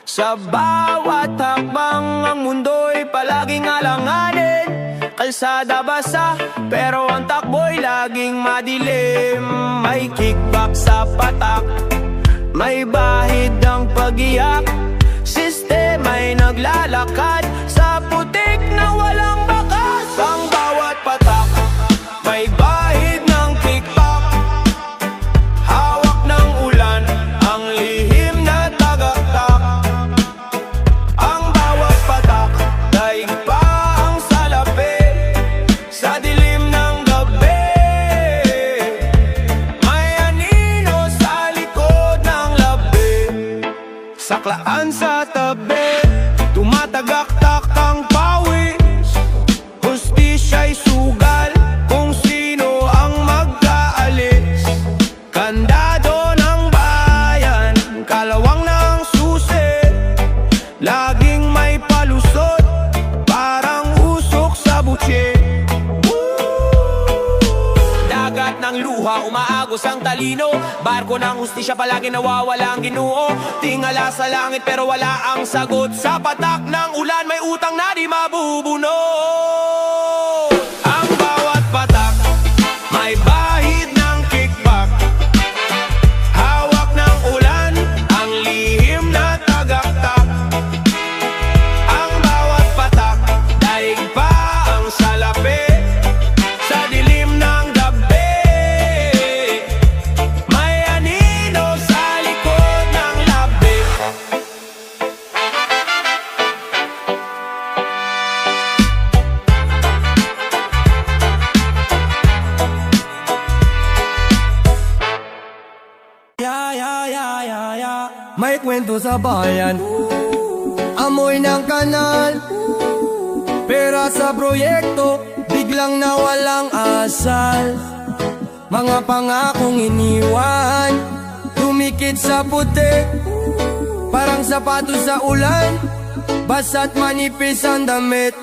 Sa bawat hakbang ang mundo'y palaging alanganin. Kalsada basa, pero ang takbo'y laging madilim. May kickback sa patak, may bahid ang pag-iyak. Sistema'y naglalakad sa putik na walang bakas. Ang bawat patak, may bahid ng kickback. Hawak ng ulan, ang lihim na tagaktak. Ang bawat patak, daig pa ang salapi sa dilim ng gabi. May anino sa likod ng labi. Saklaan sa tabi, tumatagaktak ang pawis. Hustisya'y sugal kung sino ang magkaalis. Kandado ng bayan, kalawang ng susi. Laging may palusot, parang usok sa butsi. Dagat ng luha, umaagos ang talino. Barko ng hustisya, palagi nawawala ang Ginoo. Tingala sa langit pero wala ang sagot. Sa patak ng ulan, may utang na di mabubuno. Ang bawat patak, may bahid ng kickback. Hawak ng ulan, ang lihim na tagaktak. Ang bawat patak, daig pa ang salapi sa dilim ng gabi. May anino sa likod ng labi. May kwento sa bayan, amoy ng kanal. Pera sa proyekto, biglang nawalang asal. Mga pangakong iniwan, tumikit sa puti. Parang sapatos sa ulan, basa't manipis ang damit.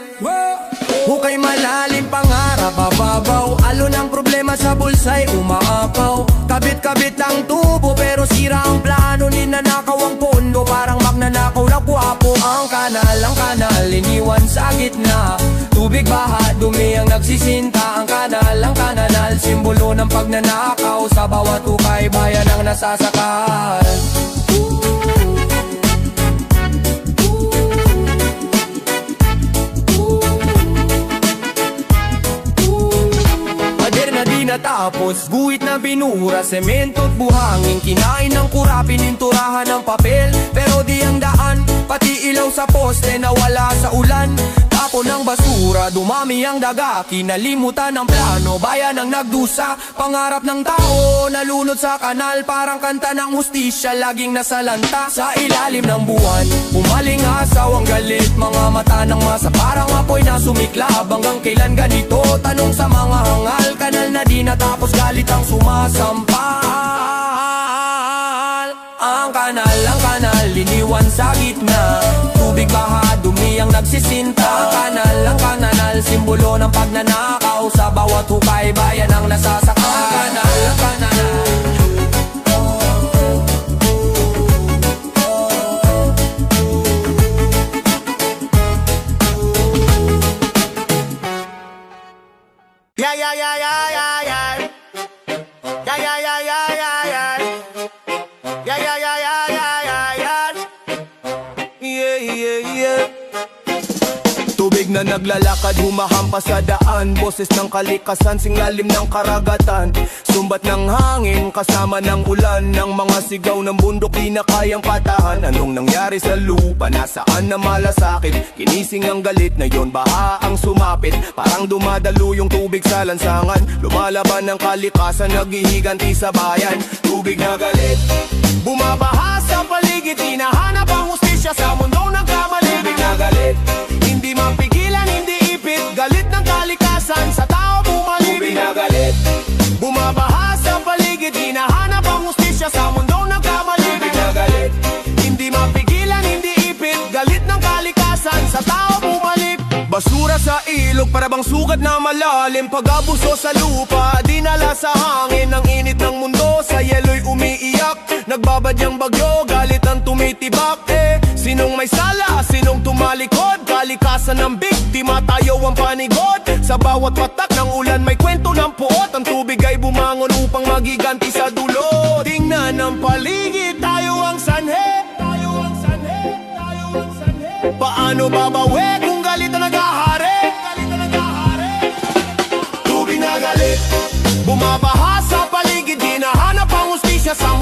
Hukay malalim, pangarap bababaw. Alon ang problema sa bulsay, umaapaw. Kabit-kabit ang tubo pero sira ang plano. Ninanakaw ang pondo, parang magnanakaw na guwapo. Ang kanal, iniwan sa gitna. Tubig baha, dumi ang nagsisinta. Ang kanal, simbolo ng pagnanakaw. Sa bawat hukay, bayan ang nasasakal. Natapos, guhit na binura, semento't buhangin. Kinain ng kura, pininturahan ng papel. Pero di ang daan, pati ilaw sa poste nawala sa ulan. Tapos Pagtapon ng basura, dumami ang daga. Kinalimutan ng plano, bayan ang nagdusa. Pangarap ng tao, nalunod sa kanal. Parang kanta ng hustisya, laging nasalanta. Sa ilalim ng buwan, umaling asaw ang galit. Mga mata ng masa, parang apoy na sumiklab. Hanggang kailan ganito? Tanong sa mga hangal. Kanal na di natapos, galit ang sumasampal. Ang kanal, liniwan sa gitna. Tubig baha, dumi ang nagsisinta. Ang kanal, simbolo ng pagnanakaw. Sa bawat hukay, bayan ang nasasakal. Ang kanal. Yeah, yeah, yeah, yeah, yeah, yeah. Yeah, yeah, yeah, yeah, yeah, yeah. Yeah, yeah, yeah, yeah, yeah, yeah, yeah. Yeah, yeah, yeah. Tubig na naglalakad, humahampas sa daan. Boses ng kalikasan, singlalim ng karagatan. Sumbat ng hangin, kasama ng ulan. Ng mga sigaw ng bundok, di na kayang patahan. Anong nangyari sa lupa, nasaan na malasakit? Ginising ang galit, na yon baha ang sumapit. Parang dumadalo yung tubig sa lansangan. Lumalaban ng kalikasan, naghihiganti sa bayan. Tubig na galit, bumabaha sa paligid. Hinahanap ang hustisya sa mundo ng kamali. Tubig na galit, hindi mapigilan, hindi ipit. Galit ng kalikasan, sa tao bumalik. Tubig na galit, bumabaha sa paligid. Hinahanap ang hustisya sa mundo ng kamali. Tubig na galit, hindi mapigilan, hindi ipit. Galit ng kalikasan, sa tao bumalik. Basura sa ilog, para bang sugat na malalim. Pag-abuso sa lupa, dinala sa hangin. Ang init ng mundo, sa yelo'y umiiyak. Nagbabadyang bagyo, galit ang tumitibak. Sinong may sala, sinong tumalikod? Kalikasan ng biktima, tayo ang panigod. Sa bawat patak ng ulan, may kwento ng puot. Ang tubig ay bumangon upang magiganti sa dulo. Tingnan ang paligid, tayo ang sanhe. Tayo ang sanhe, tayo ang sanhe. Paano babawi kung galit na naghahari? Galit na naghahari. Tubig na galit, bumabaha sa paligid. Hinahanap ang hustisya sa